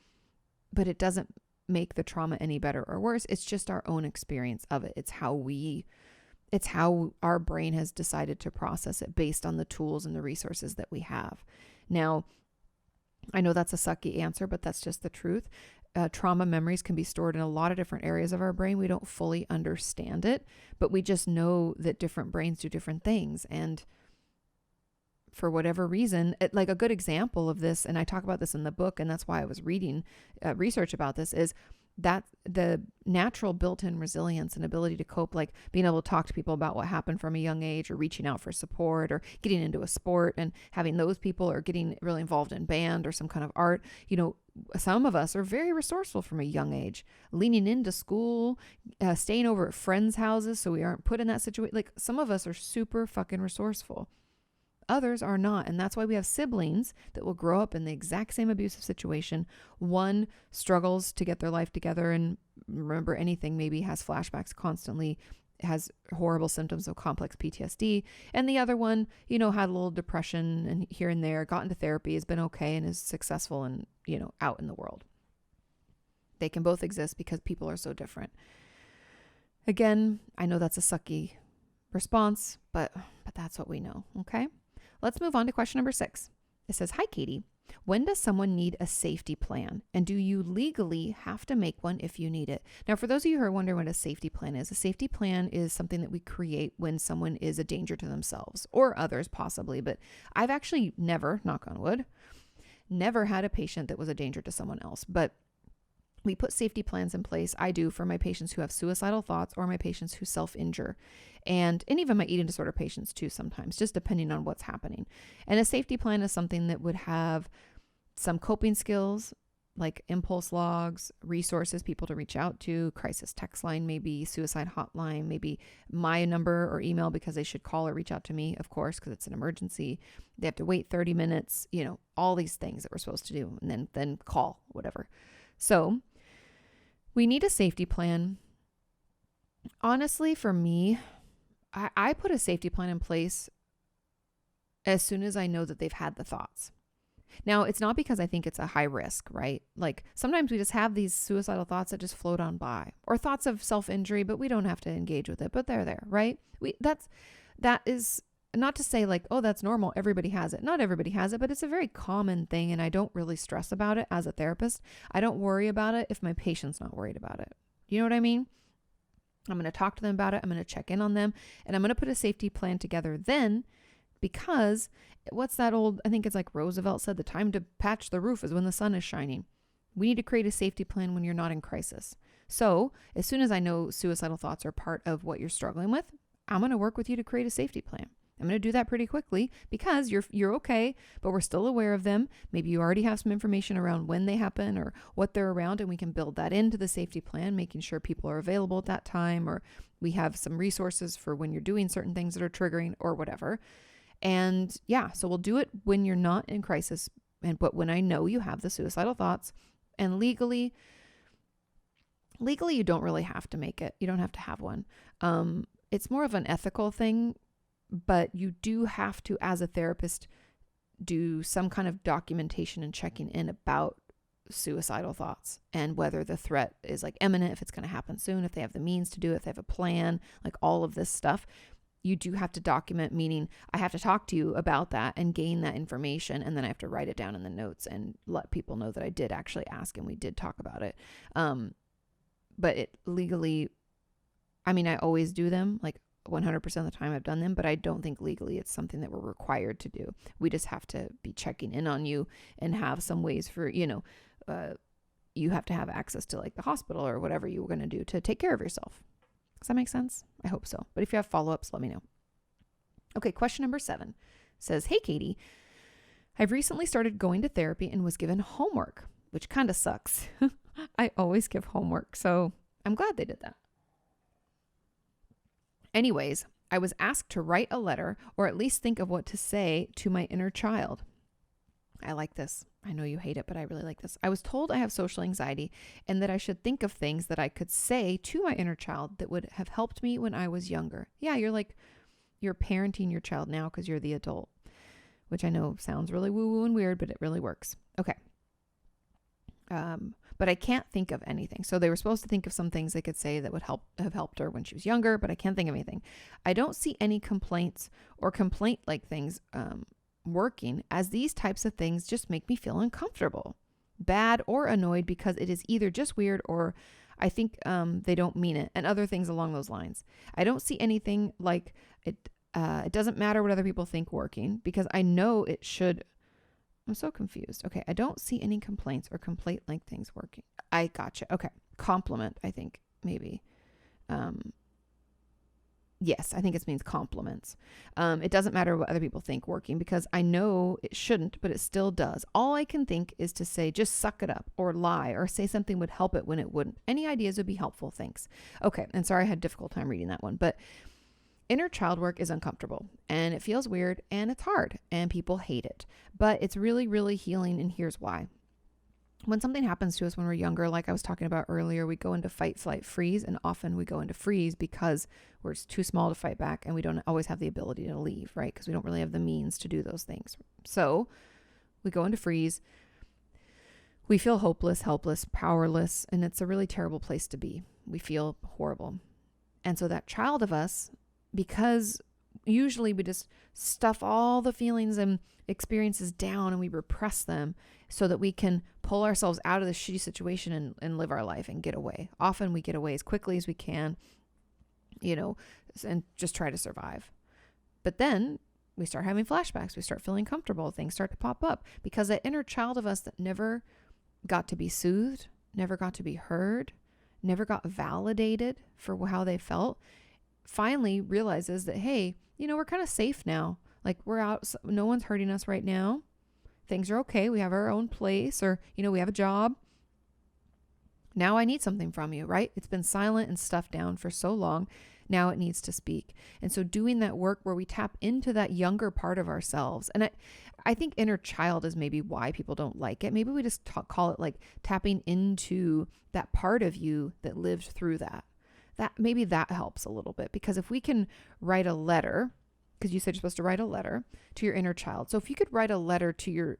but it doesn't make the trauma any better or worse. It's just our own experience of it. It's how our brain has decided to process it based on the tools and the resources that we have. Now, I know that's a sucky answer, but that's just the truth. Trauma memories can be stored in a lot of different areas of our brain. We don't fully understand it, but we just know that different brains do different things. And for whatever reason, like a good example of this, and I talk about this in the book, and that's why I was reading research about this, is that the natural built-in resilience and ability to cope, like being able to talk to people about what happened from a young age, or reaching out for support, or getting into a sport and having those people, or getting really involved in band or some kind of art. Some of us are very resourceful from a young age, leaning into school, staying over at friends' houses so we aren't put in that situation. Like, some of us are super fucking resourceful. Others are not. And that's why we have siblings that will grow up in the exact same abusive situation. One struggles to get their life together and remember anything, maybe has flashbacks constantly, has horrible symptoms of complex PTSD. And the other one, had a little depression and here and there, got into therapy, has been okay, and is successful and, out in the world. They can both exist because people are so different. Again, I know that's a sucky response, but that's what we know. Okay. Let's move on to question number 6. It says, "Hi, Katie. When does someone need a safety plan? And do you legally have to make one if you need it?" Now, for those of you who are wondering what a safety plan is, a safety plan is something that we create when someone is a danger to themselves or others possibly. But I've actually never, knock on wood, never had a patient that was a danger to someone else. But we put safety plans in place. I do for my patients who have suicidal thoughts or my patients who self-injure, and even my eating disorder patients too sometimes, just depending on what's happening. And a safety plan is something that would have some coping skills like impulse logs, resources, people to reach out to, crisis text line, maybe suicide hotline, maybe my number or email because they should call or reach out to me, of course, because it's an emergency. They have to wait 30 minutes, all these things that we're supposed to do, and then call, whatever. So we need a safety plan. Honestly, for me, I put a safety plan in place as soon as I know that they've had the thoughts. Now, it's not because I think it's a high risk, right? Like, sometimes we just have these suicidal thoughts that just float on by, or thoughts of self-injury, but we don't have to engage with it, but they're there, right? That is not to say like, oh, that's normal. Everybody has it. Not everybody has it, but it's a very common thing. And I don't really stress about it as a therapist. I don't worry about it if my patient's not worried about it. You know what I mean? I'm going to talk to them about it. I'm going to check in on them, and I'm going to put a safety plan together then, because what's that old, I think it's like Roosevelt said, the time to patch the roof is when the sun is shining. We need to create a safety plan when you're not in crisis. So as soon as I know suicidal thoughts are part of what you're struggling with, I'm going to work with you to create a safety plan. I'm going to do that pretty quickly because you're okay, but we're still aware of them. Maybe you already have some information around when they happen or what they're around, and we can build that into the safety plan, making sure people are available at that time, or we have some resources for when you're doing certain things that are triggering or whatever. And yeah, so we'll do it when you're not in crisis, but when I know you have the suicidal thoughts. And legally, you don't really have to make it. You don't have to have one. It's more of an ethical thing. But you do have to, as a therapist, do some kind of documentation and checking in about suicidal thoughts and whether the threat is like imminent, if it's going to happen soon, if they have the means to do it, if they have a plan, like all of this stuff. You do have to document, meaning I have to talk to you about that and gain that information. And then I have to write it down in the notes and let people know that I did actually ask and we did talk about it. But it legally, I always do them, like 100% of the time I've done them, but I don't think legally it's something that we're required to do. We just have to be checking in on you and have some ways for, you have to have access to like the hospital or whatever you were going to do to take care of yourself. Does that make sense? I hope so. But if you have follow-ups, let me know. Okay, question number 7 says, "Hey, Katie, I've recently started going to therapy and was given homework, which kind of sucks. I always give homework, so I'm glad they did that. Anyways, I was asked to write a letter or at least think of what to say to my inner child." I like this. I know you hate it, but I really like this. "I was told I have social anxiety and that I should think of things that I could say to my inner child that would have helped me when I was younger." Yeah, you're parenting your child now because you're the adult, which I know sounds really woo-woo and weird, but it really works. Okay. But I can't think of anything. So they were supposed to think of some things they could say that would have helped her when she was younger, but I can't think of anything. I don't see any complaints or complaint-like things working, as these types of things just make me feel uncomfortable, bad, or annoyed, because it is either just weird or I think they don't mean it, and other things along those lines. I don't see anything like it. It doesn't matter what other people think working, because I know it should. I'm so confused. Okay, I don't see any complaints or complaint-like things working. I gotcha. Okay, compliment, I think, maybe. Yes, I think it means compliments. It doesn't matter what other people think working, because I know it shouldn't, but it still does. All I can think is to say, just suck it up, or lie, or say something would help it when it wouldn't. Any ideas would be helpful, thanks. Okay, and sorry I had a difficult time reading that one, but inner child work is uncomfortable, and it feels weird, and it's hard, and people hate it, but it's really, really healing, and here's why. When something happens to us when we're younger, like I was talking about earlier, we go into fight, flight, freeze, and often we go into freeze because we're too small to fight back, and we don't always have the ability to leave, right? Because we don't really have the means to do those things. So we go into freeze. We feel hopeless, helpless, powerless, and it's a really terrible place to be. We feel horrible. And so that child of us, because usually we just stuff all the feelings and experiences down and we repress them so that we can pull ourselves out of the shitty situation and live our life and get away. Often we get away as quickly as we can, and just try to survive. But then we start having flashbacks. We start feeling comfortable. Things start to pop up because that inner child of us that never got to be soothed, never got to be heard, never got validated for how they felt, finally realizes that, hey, we're kind of safe now. Like, we're out. No one's hurting us right now. Things are okay. We have our own place, or, we have a job. Now I need something from you, right? It's been silent and stuffed down for so long. Now it needs to speak. And so doing that work where we tap into that younger part of ourselves. And I think inner child is maybe why people don't like it. Maybe we just call it like tapping into that part of you that lived through that. Maybe that helps a little bit, because if we can write a letter, because you said you're supposed to write a letter to your inner child. So if you could write a letter to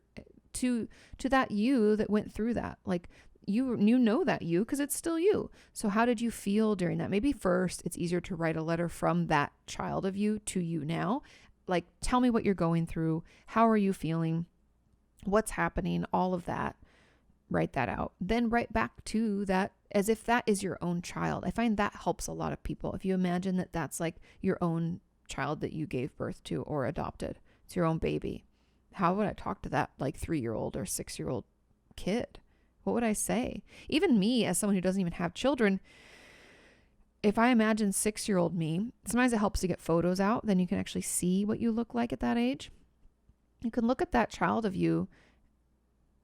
that you that went through that, like you know that you, because it's still you. So how did you feel during that? Maybe first it's easier to write a letter from that child of you to you now. Like, tell me what you're going through. How are you feeling? What's happening? All of that. Write that out. Then write back to that as if that is your own child. I find that helps a lot of people. If you imagine that that's like your own child that you gave birth to or adopted, it's your own baby. How would I talk to that like 3-year-old or 6-year-old kid? What would I say? Even me, as someone who doesn't even have children, if I imagine 6-year-old me, sometimes it helps to get photos out. Then you can actually see what you look like at that age. You can look at that child of you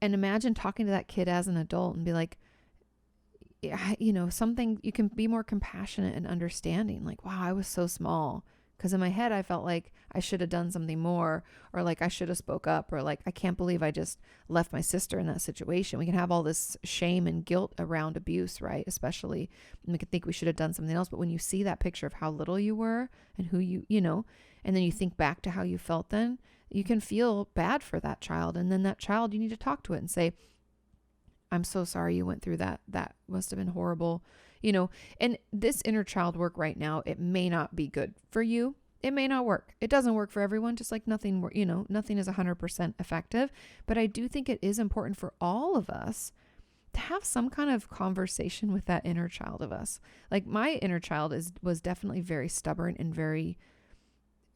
and imagine talking to that kid as an adult and be like, something, you can be more compassionate and understanding. Like, wow, I was so small. Because in my head, I felt like I should have done something more, or like I should have spoke up, or like, I can't believe I just left my sister in that situation. We can have all this shame and guilt around abuse, right? Especially, and we can think we should have done something else. But when you see that picture of how little you were and who and then you think back to how you felt then, you can feel bad for that child. And then that child, you need to talk to it and say, I'm so sorry you went through that. That must have been horrible. And this inner child work right now, it may not be good for you. It may not work. It doesn't work for everyone, just like nothing, nothing is 100% effective. But I do think it is important for all of us to have some kind of conversation with that inner child of us. Like, my inner child was definitely very stubborn and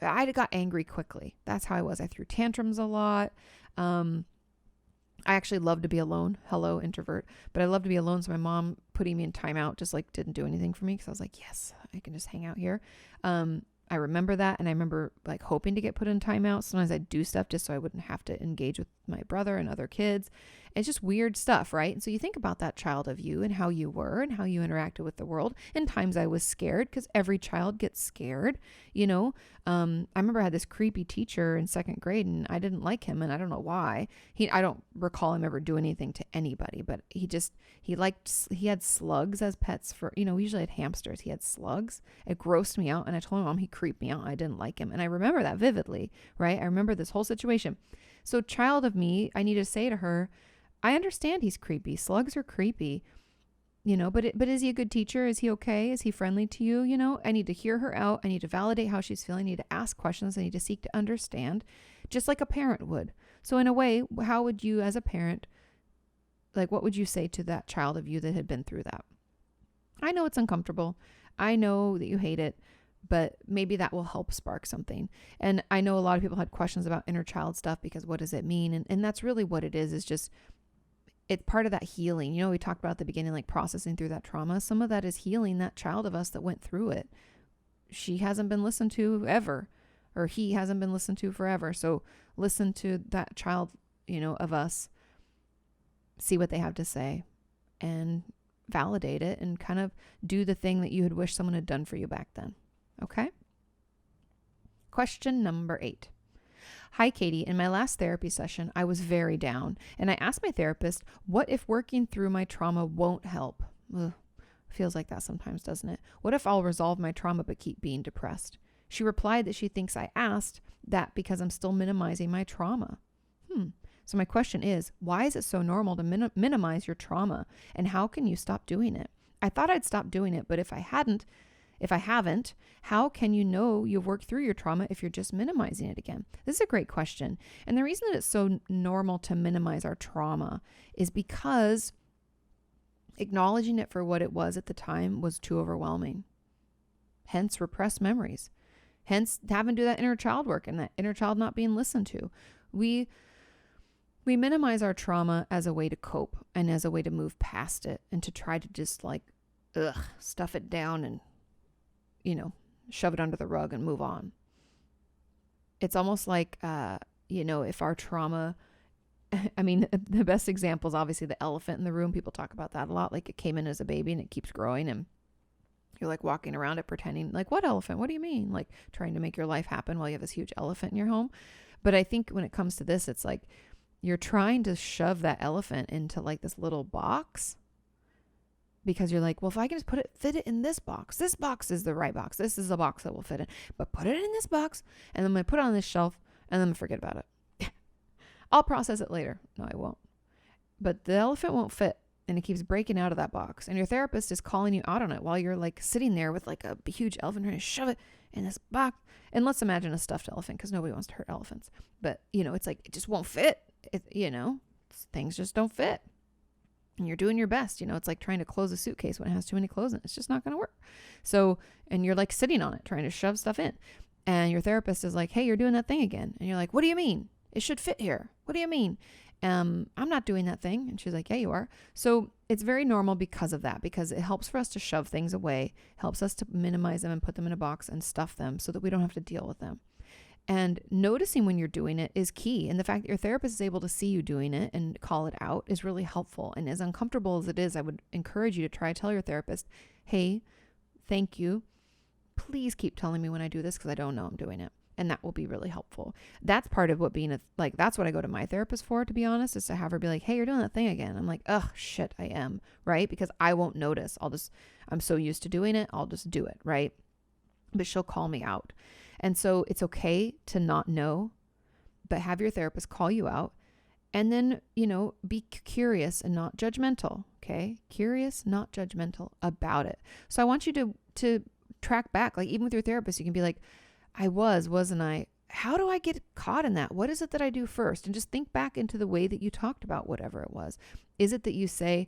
I got angry quickly. That's how I was. I threw tantrums a lot. I actually love to be alone. Hello, introvert. But I love to be alone. So my mom putting me in timeout just like didn't do anything for me, because I was like, yes, I can just hang out here. I remember that. And I remember like hoping to get put in timeout. Sometimes I'd do stuff just so I wouldn't have to engage with my brother and other kids. It's just weird stuff, right? And so you think about that child of you and how you were and how you interacted with the world. And times I was scared, because every child gets scared, I remember I had this creepy teacher in 2nd grade, and I didn't like him, and I don't know why. I don't recall him ever doing anything to anybody, but he had slugs as pets we usually had hamsters. He had slugs. It grossed me out, and I told my mom he creeped me out. I didn't like him. And I remember that vividly, right? I remember this whole situation. So child of me, I need to say to her, I understand he's creepy. Slugs are creepy, but is he a good teacher? Is he okay? Is he friendly to you? I need to hear her out. I need to validate how she's feeling. I need to ask questions. I need to seek to understand, just like a parent would. So in a way, how would you as a parent, what would you say to that child of you that had been through that? I know it's uncomfortable. I know that you hate it, but maybe that will help spark something. And I know a lot of people had questions about inner child stuff because what does it mean? And that's really what it is just, it's part of that healing. We talked about at the beginning, processing through that trauma. Some of that is healing that child of us that went through it. She hasn't been listened to ever, or he hasn't been listened to forever. So listen to that child, of us, see what they have to say and validate it and kind of do the thing that you had wished someone had done for you back then. Okay. Question number 8. Hi, Katie. In my last therapy session, I was very down, and I asked my therapist, what if working through my trauma won't help? Ugh, feels like that sometimes, doesn't it? What if I'll resolve my trauma but keep being depressed? She replied that she thinks I asked that because I'm still minimizing my trauma. So my question is, why is it so normal to minimize your trauma, and how can you stop doing it? I thought I'd stop doing it, but if I haven't, how can you know you've worked through your trauma if you're just minimizing it again? This is a great question. And the reason that it's so normal to minimize our trauma is because acknowledging it for what it was at the time was too overwhelming. Hence repressed memories. Hence having to do that inner child work and that inner child not being listened to. We minimize our trauma as a way to cope and as a way to move past it and to try to just stuff it down and shove it under the rug and move on. It's almost like, if our trauma, the best example is obviously the elephant in the room. People talk about that a lot. It came in as a baby and it keeps growing and you're walking around it pretending what elephant? What do you mean? Trying to make your life happen while you have this huge elephant in your home. But I think when it comes to this, it's you're trying to shove that elephant into this little box. Because you're well, if I can just fit it in this box is the right box. This is the box that will fit in. But put it in this box, and then I'm going to put it on this shelf, and then I'm going to forget about it. I'll process it later. No, I won't. But the elephant won't fit, and it keeps breaking out of that box. And your therapist is calling you out on it while you're sitting there with a huge elephant trying to shove it in this box. And let's imagine a stuffed elephant, because nobody wants to hurt elephants. But, it's it just won't fit. Things just don't fit. And you're doing your best, it's like trying to close a suitcase when it has too many clothes in it. It's just not going to work. So, and you're sitting on it, trying to shove stuff in. And your therapist is hey, you're doing that thing again. And you're what do you mean? It should fit here. What do you mean? I'm not doing that thing. And she's yeah, you are. So it's very normal because of that, because it helps for us to shove things away, helps us to minimize them and put them in a box and stuff them so that we don't have to deal with them. And noticing when you're doing it is key. And the fact that your therapist is able to see you doing it and call it out is really helpful. And as uncomfortable as it is, I would encourage you to try to tell your therapist, hey, thank you. Please keep telling me when I do this because I don't know I'm doing it. And that will be really helpful. That's part of what being that's what I go to my therapist for, to be honest, is to have her be hey, you're doing that thing again. I'm oh, shit, I am, right? Because I won't notice. I'm so used to doing it. I'll just do it, right? But she'll call me out. And so it's okay to not know, but have your therapist call you out and then, be curious and not judgmental. Okay. Curious, not judgmental about it. So I want you to track back, even with your therapist, you can be wasn't I? How do I get caught in that? What is it that I do first? And just think back into the way that you talked about whatever it was. Is it that you say,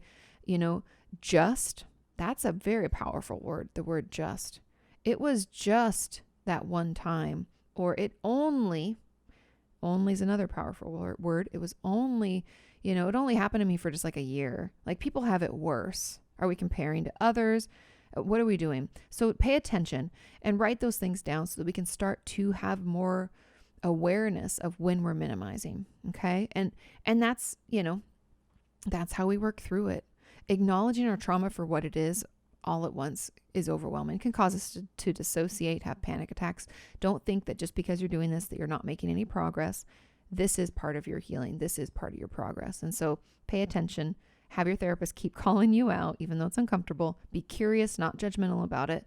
just? That's a very powerful word, the word just. It was just that one time, or it only is another powerful word. It was only, it only happened to me for just a year. People have it worse. Are we comparing to others? What are we doing? So pay attention and write those things down so that we can start to have more awareness of when we're minimizing. Okay. And that's, that's how we work through it. Acknowledging our trauma for what it is all at once is overwhelming. It can cause us to dissociate, have panic attacks. Don't think that just because you're doing this, that you're not making any progress. This is part of your healing. This is part of your progress. And so pay attention, have your therapist keep calling you out, even though it's uncomfortable. Be curious, not judgmental about it.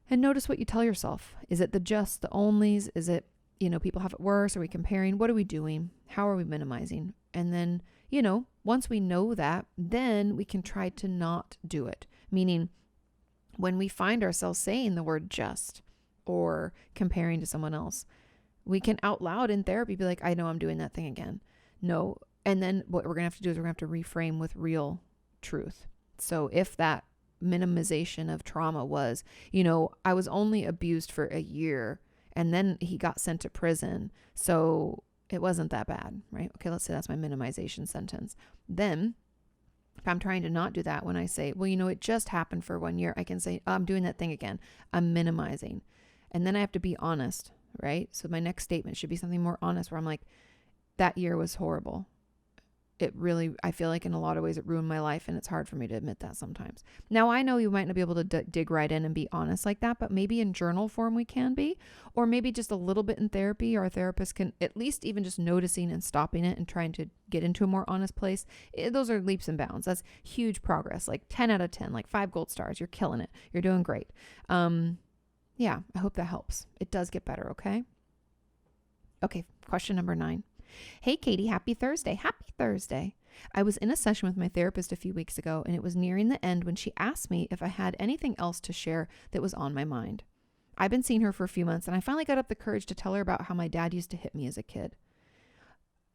And notice what you tell yourself. Is it the just, the onlys? Is it people have it worse. Are we comparing? What are we doing? How are we minimizing? And then, once we know that, then we can try to not do it. Meaning when we find ourselves saying the word just or comparing to someone else, we can out loud in therapy be like, I know I'm doing that thing again. No. And then what we're going to have to do is we're going to have to reframe with real truth. So if that minimization of trauma was, I was only abused for a year and then he got sent to prison, so it wasn't that bad, right? Okay, let's say that's my minimization sentence. Then if I'm trying to not do that, when I say, well, it just happened for 1 year, I can say, I'm doing that thing again. I'm minimizing. And then I have to be honest, right? So my next statement should be something more honest where I'm like, that year was horrible. I feel like in a lot of ways it ruined my life, and it's hard for me to admit that sometimes. Now, I know you might not be able to dig right in and be honest like that, but maybe in journal form we can be, or maybe just a little bit in therapy, our therapist can at least even just noticing and stopping it and trying to get into a more honest place. Those are leaps and bounds. That's huge progress, like 10 out of 10, like 5 gold stars. You're killing it. You're doing great. Yeah, I hope that helps. It does get better, okay? Okay, question number 9. Hey, Katie, happy Thursday. Happy Thursday. I was in a session with my therapist a few weeks ago, and it was nearing the end when she asked me if I had anything else to share that was on my mind. I've been seeing her for a few months, and I finally got up the courage to tell her about how my dad used to hit me as a kid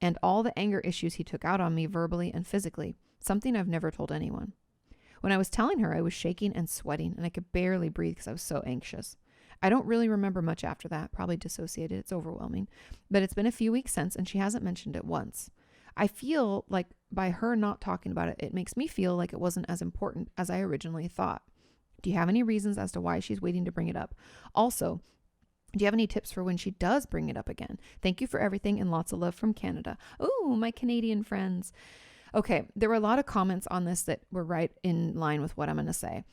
and all the anger issues he took out on me verbally and physically, something I've never told anyone. When I was telling her, I was shaking and sweating, and I could barely breathe because I was so anxious. I don't really remember much after that, probably dissociated. It's overwhelming. But it's been a few weeks since, and she hasn't mentioned it once. I feel like by her not talking about it, it makes me feel like it wasn't as important as I originally thought. Do you have any reasons as to why she's waiting to bring it up? Also, do you have any tips for when she does bring it up again? Thank you for everything and lots of love from Canada. Oh, my Canadian friends. Okay, there were a lot of comments on this that were right in line with what I'm going to say.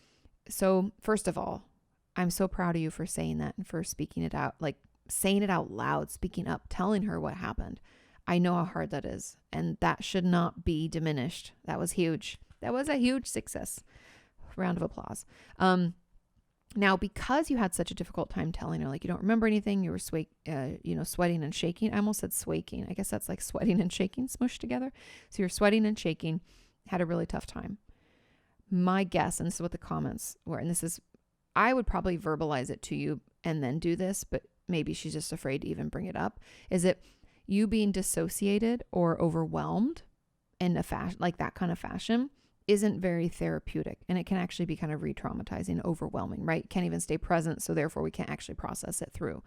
So first of all, I'm so proud of you for saying that and for speaking it out, like saying it out loud, speaking up, telling her what happened. I know how hard that is, and that should not be diminished. That was huge. That was a huge success. Round of applause. Now, because you had such a difficult time telling her, like you don't remember anything, you were sweating and shaking. I almost said swaking. I guess that's like sweating and shaking smushed together. So you're sweating and shaking, had a really tough time. My guess, and this is what the comments were, and this is, I would probably verbalize it to you and then do this, but maybe she's just afraid to even bring it up. Is it you being dissociated or overwhelmed in a fashion, like that kind of fashion, isn't very therapeutic, and it can actually be kind of re-traumatizing, overwhelming, right? Can't even stay present, so therefore we can't actually process it through.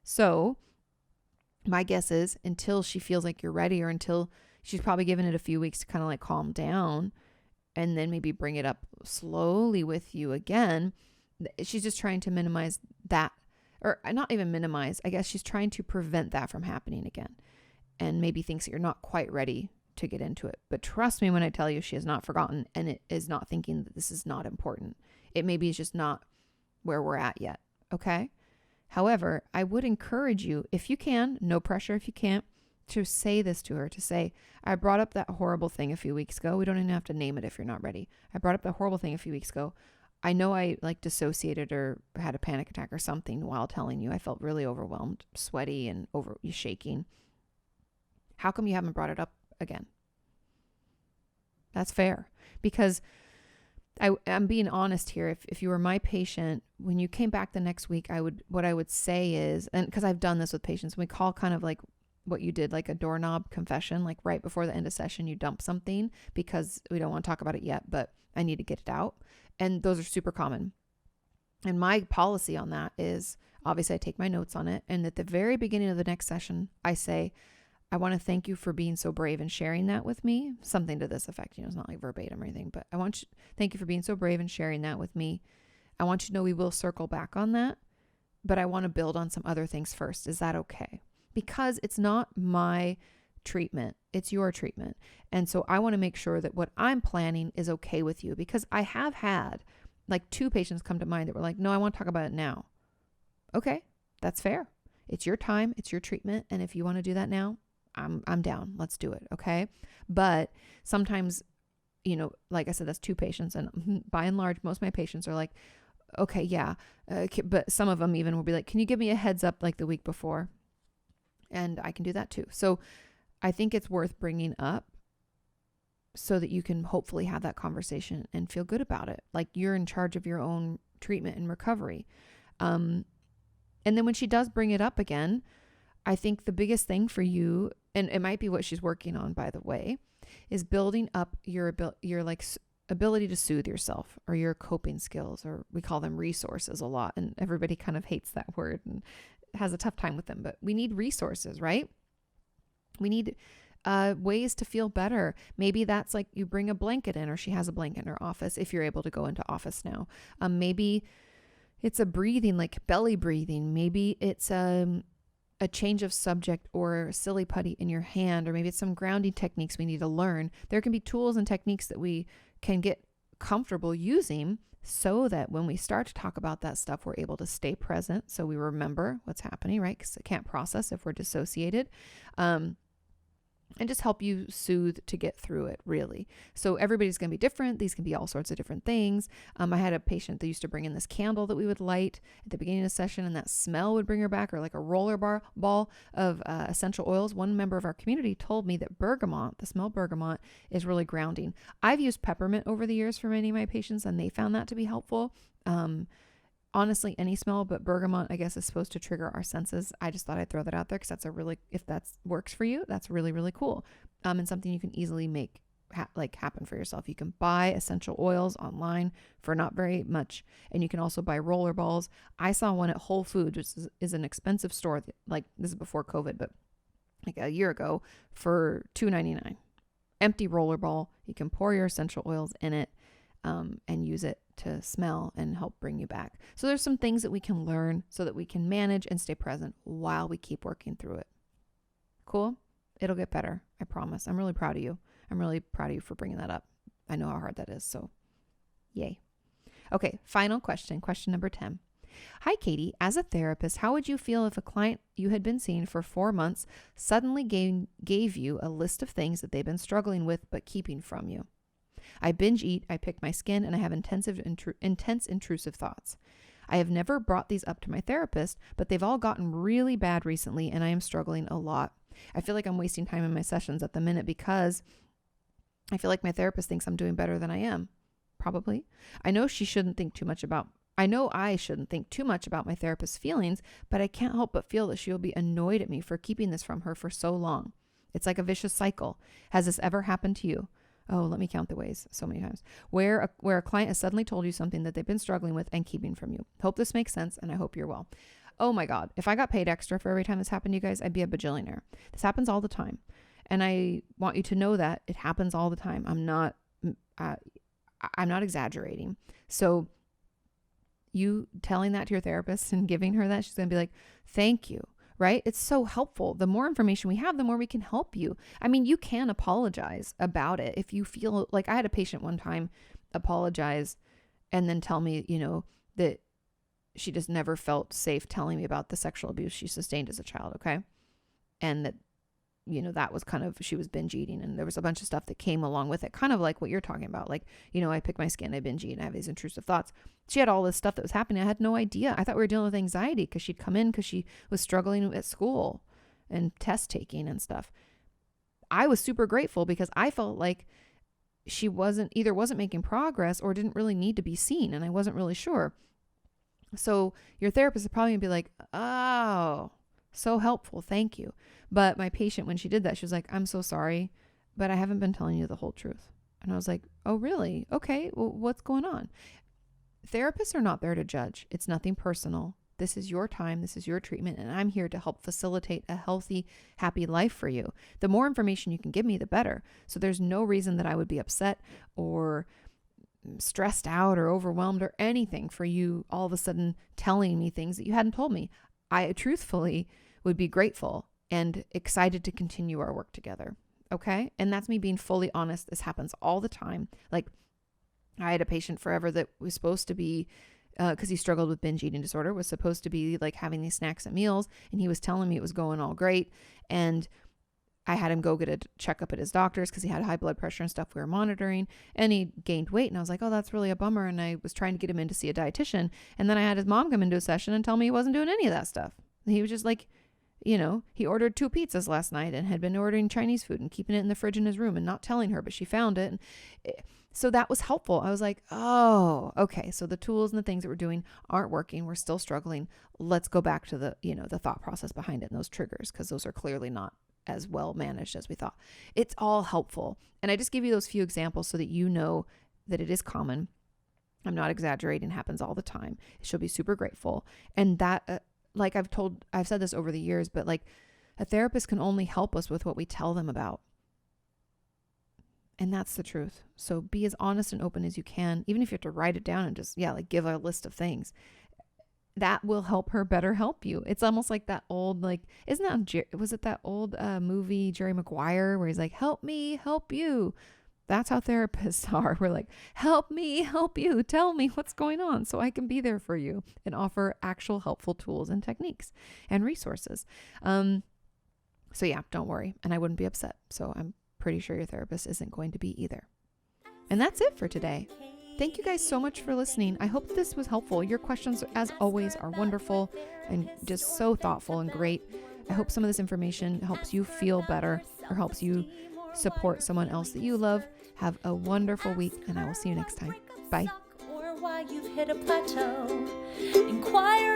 So my guess is until she feels like you're ready, or until she's probably given it a few weeks to kind of like calm down and then maybe bring it up slowly with you again, she's just trying to minimize that, or not even minimize, I guess she's trying to prevent that from happening again, and maybe thinks that you're not quite ready to get into it. But trust me when I tell you, she has not forgotten, and it is not thinking that this is not important. It maybe is just not where we're at yet. Okay. However, I would encourage you, if you can, no pressure if you can't, to say this to her, to say, I brought up that horrible thing a few weeks ago. We don't even have to name it if you're not ready. I brought up that horrible thing a few weeks ago. I know I like dissociated or had a panic attack or something while telling you. I felt really overwhelmed, sweaty, and shaking. How come you haven't brought it up again? That's fair, because I'm being honest here. If you were my patient, when you came back the next week, what I would say is, and because I've done this with patients, we call kind of like what you did, like a doorknob confession, like right before the end of session, you dump something because we don't want to talk about it yet, but I need to get it out. And those are super common. And my policy on that is, obviously I take my notes on it. And at the very beginning of the next session, I say, I want to thank you for being so brave and sharing that with me. Something to this effect, it's not like verbatim or anything, but thank you for being so brave and sharing that with me. I want you to know we will circle back on that, but I want to build on some other things first. Is that okay? Because it's not my treatment, it's your treatment. And so I want to make sure that what I'm planning is okay with you, because I have had like 2 patients come to mind that were like, no, I want to talk about it now. Okay, that's fair. It's your time, it's your treatment. And if you want to do that now, I'm down. Let's do it. Okay. But sometimes, like I said, that's 2 patients. And by and large, most of my patients are like, okay, yeah. But some of them even will be like, can you give me a heads up like the week before? And I can do that too. So I think it's worth bringing up so that you can hopefully have that conversation and feel good about it. Like you're in charge of your own treatment and recovery. And then when she does bring it up again, I think the biggest thing for you, and it might be what she's working on, by the way, is building up your ability to soothe yourself, or your coping skills, or we call them resources a lot. And everybody kind of hates that word and has a tough time with them, but we need resources, right? We need ways to feel better. Maybe that's like you bring a blanket in, or she has a blanket in her office if you're able to go into office now. Maybe it's a breathing, like belly breathing. Maybe it's a change of subject or silly putty in your hand, or maybe it's some grounding techniques we need to learn. There can be tools and techniques that we can get comfortable using so that when we start to talk about that stuff, we're able to stay present. So we remember what's happening, right? Because it can't process if we're dissociated. And just help you soothe to get through it, really. So everybody's going to be different. These can be all sorts of different things. I had a patient that used to bring in this candle that we would light at the beginning of the session, and that smell would bring her back, or like a roller ball of essential oils. One member of our community told me that bergamot, the smell of bergamot, is really grounding. I've used peppermint over the years for many of my patients, and they found that to be helpful. Honestly, any smell, but bergamot, I guess, is supposed to trigger our senses. I just thought I'd throw that out there because if that works for you, that's really, really cool. And something you can easily make happen for yourself. You can buy essential oils online for not very much. And you can also buy roller balls. I saw one at Whole Foods, which is an expensive store. Like, this is before COVID, but like a year ago, for $2.99. Empty roller ball. You can pour your essential oils in it and use it to smell and help bring you back. So there's some things that we can learn so that we can manage and stay present while we keep working through it. Cool? It'll get better. I promise. I'm really proud of you. I'm really proud of you for bringing that up. I know how hard that is. So yay. Okay. Final question. Question number 10. Hi, Kati. As a therapist, how would you feel if a client you had been seeing for 4 months suddenly gave you a list of things that they've been struggling with but keeping from you? I binge eat, I pick my skin, and I have intense intrusive thoughts. I have never brought these up to my therapist, but they've all gotten really bad recently, and I am struggling a lot. I feel like I'm wasting time in my sessions at the minute because I feel like my therapist thinks I'm doing better than I am. Probably. I know I shouldn't think too much about my therapist's feelings, but I can't help but feel that she will be annoyed at me for keeping this from her for so long. It's like a vicious cycle. Has this ever happened to you? Oh, let me count the ways. So many times. Where a client has suddenly told you something that they've been struggling with and keeping from you. Hope this makes sense, and I hope you're well. Oh my God. If I got paid extra for every time this happened to you guys, I'd be a bajillionaire. This happens all the time. And I want you to know that it happens all the time. I'm not exaggerating. So you telling that to your therapist and giving her that, she's going to be like, thank you. Right? It's so helpful. The more information we have, the more we can help you. I mean, you can apologize about it. If you feel like, I had a patient one time apologize and then tell me, that she just never felt safe telling me about the sexual abuse she sustained as a child. Okay. And that, that was kind of, she was binge eating, and there was a bunch of stuff that came along with it. Kind of like what you're talking about. Like, I pick my skin, I binge eat, and I have these intrusive thoughts. She had all this stuff that was happening. I had no idea. I thought we were dealing with anxiety because she'd come in because she was struggling at school and test taking and stuff. I was super grateful because I felt like she wasn't making progress or didn't really need to be seen. And I wasn't really sure. So your therapist would probably be like, oh, so helpful. Thank you. But my patient, when she did that, she was like, I'm so sorry, but I haven't been telling you the whole truth. And I was like, oh, really? Okay. Well, what's going on? Therapists are not there to judge. It's nothing personal. This is your time. This is your treatment. And I'm here to help facilitate a healthy, happy life for you. The more information you can give me, the better. So there's no reason that I would be upset or stressed out or overwhelmed or anything for you all of a sudden telling me things that you hadn't told me. I truthfully would be grateful and excited to continue our work together. Okay. And that's me being fully honest. This happens all the time. Like, I had a patient forever that was supposed to be, because he struggled with binge eating disorder, was supposed to be like having these snacks at meals. And he was telling me it was going all great. And I had him go get a checkup at his doctor's because he had high blood pressure and stuff we were monitoring. And he gained weight. And I was like, oh, that's really a bummer. And I was trying to get him in to see a dietitian. And then I had his mom come into a session and tell me he wasn't doing any of that stuff. And he was just like, he ordered 2 pizzas last night and had been ordering Chinese food and keeping it in the fridge in his room and not telling her, but she found it. So that was helpful. I was like, oh, okay. So the tools and the things that we're doing aren't working. We're still struggling. Let's go back to the thought process behind it and those triggers, because those are clearly not as well managed as we thought. It's all helpful. And I just give you those few examples so that you know that it is common. I'm not exaggerating. It happens all the time. She'll be super grateful. And that, I've said this over the years, but like a therapist can only help us with what we tell them about. And that's the truth. So be as honest and open as you can, even if you have to write it down and just, give a list of things. That will help her better help you. It's almost like that old, was it that old movie, Jerry Maguire, where he's like, help me, help you. That's how therapists are. We're like, help me, help you. Tell me what's going on so I can be there for you and offer actual helpful tools and techniques and resources. Don't worry. And I wouldn't be upset. So I'm pretty sure your therapist isn't going to be either. And that's it for today. Thank you guys so much for listening. I hope this was helpful. Your questions, as always, are wonderful and just so thoughtful and great. I hope some of this information helps you feel better or helps you support someone else that you love. Have a wonderful week, and I will see you next time. Bye. Or why you've hit a plateau. Inquire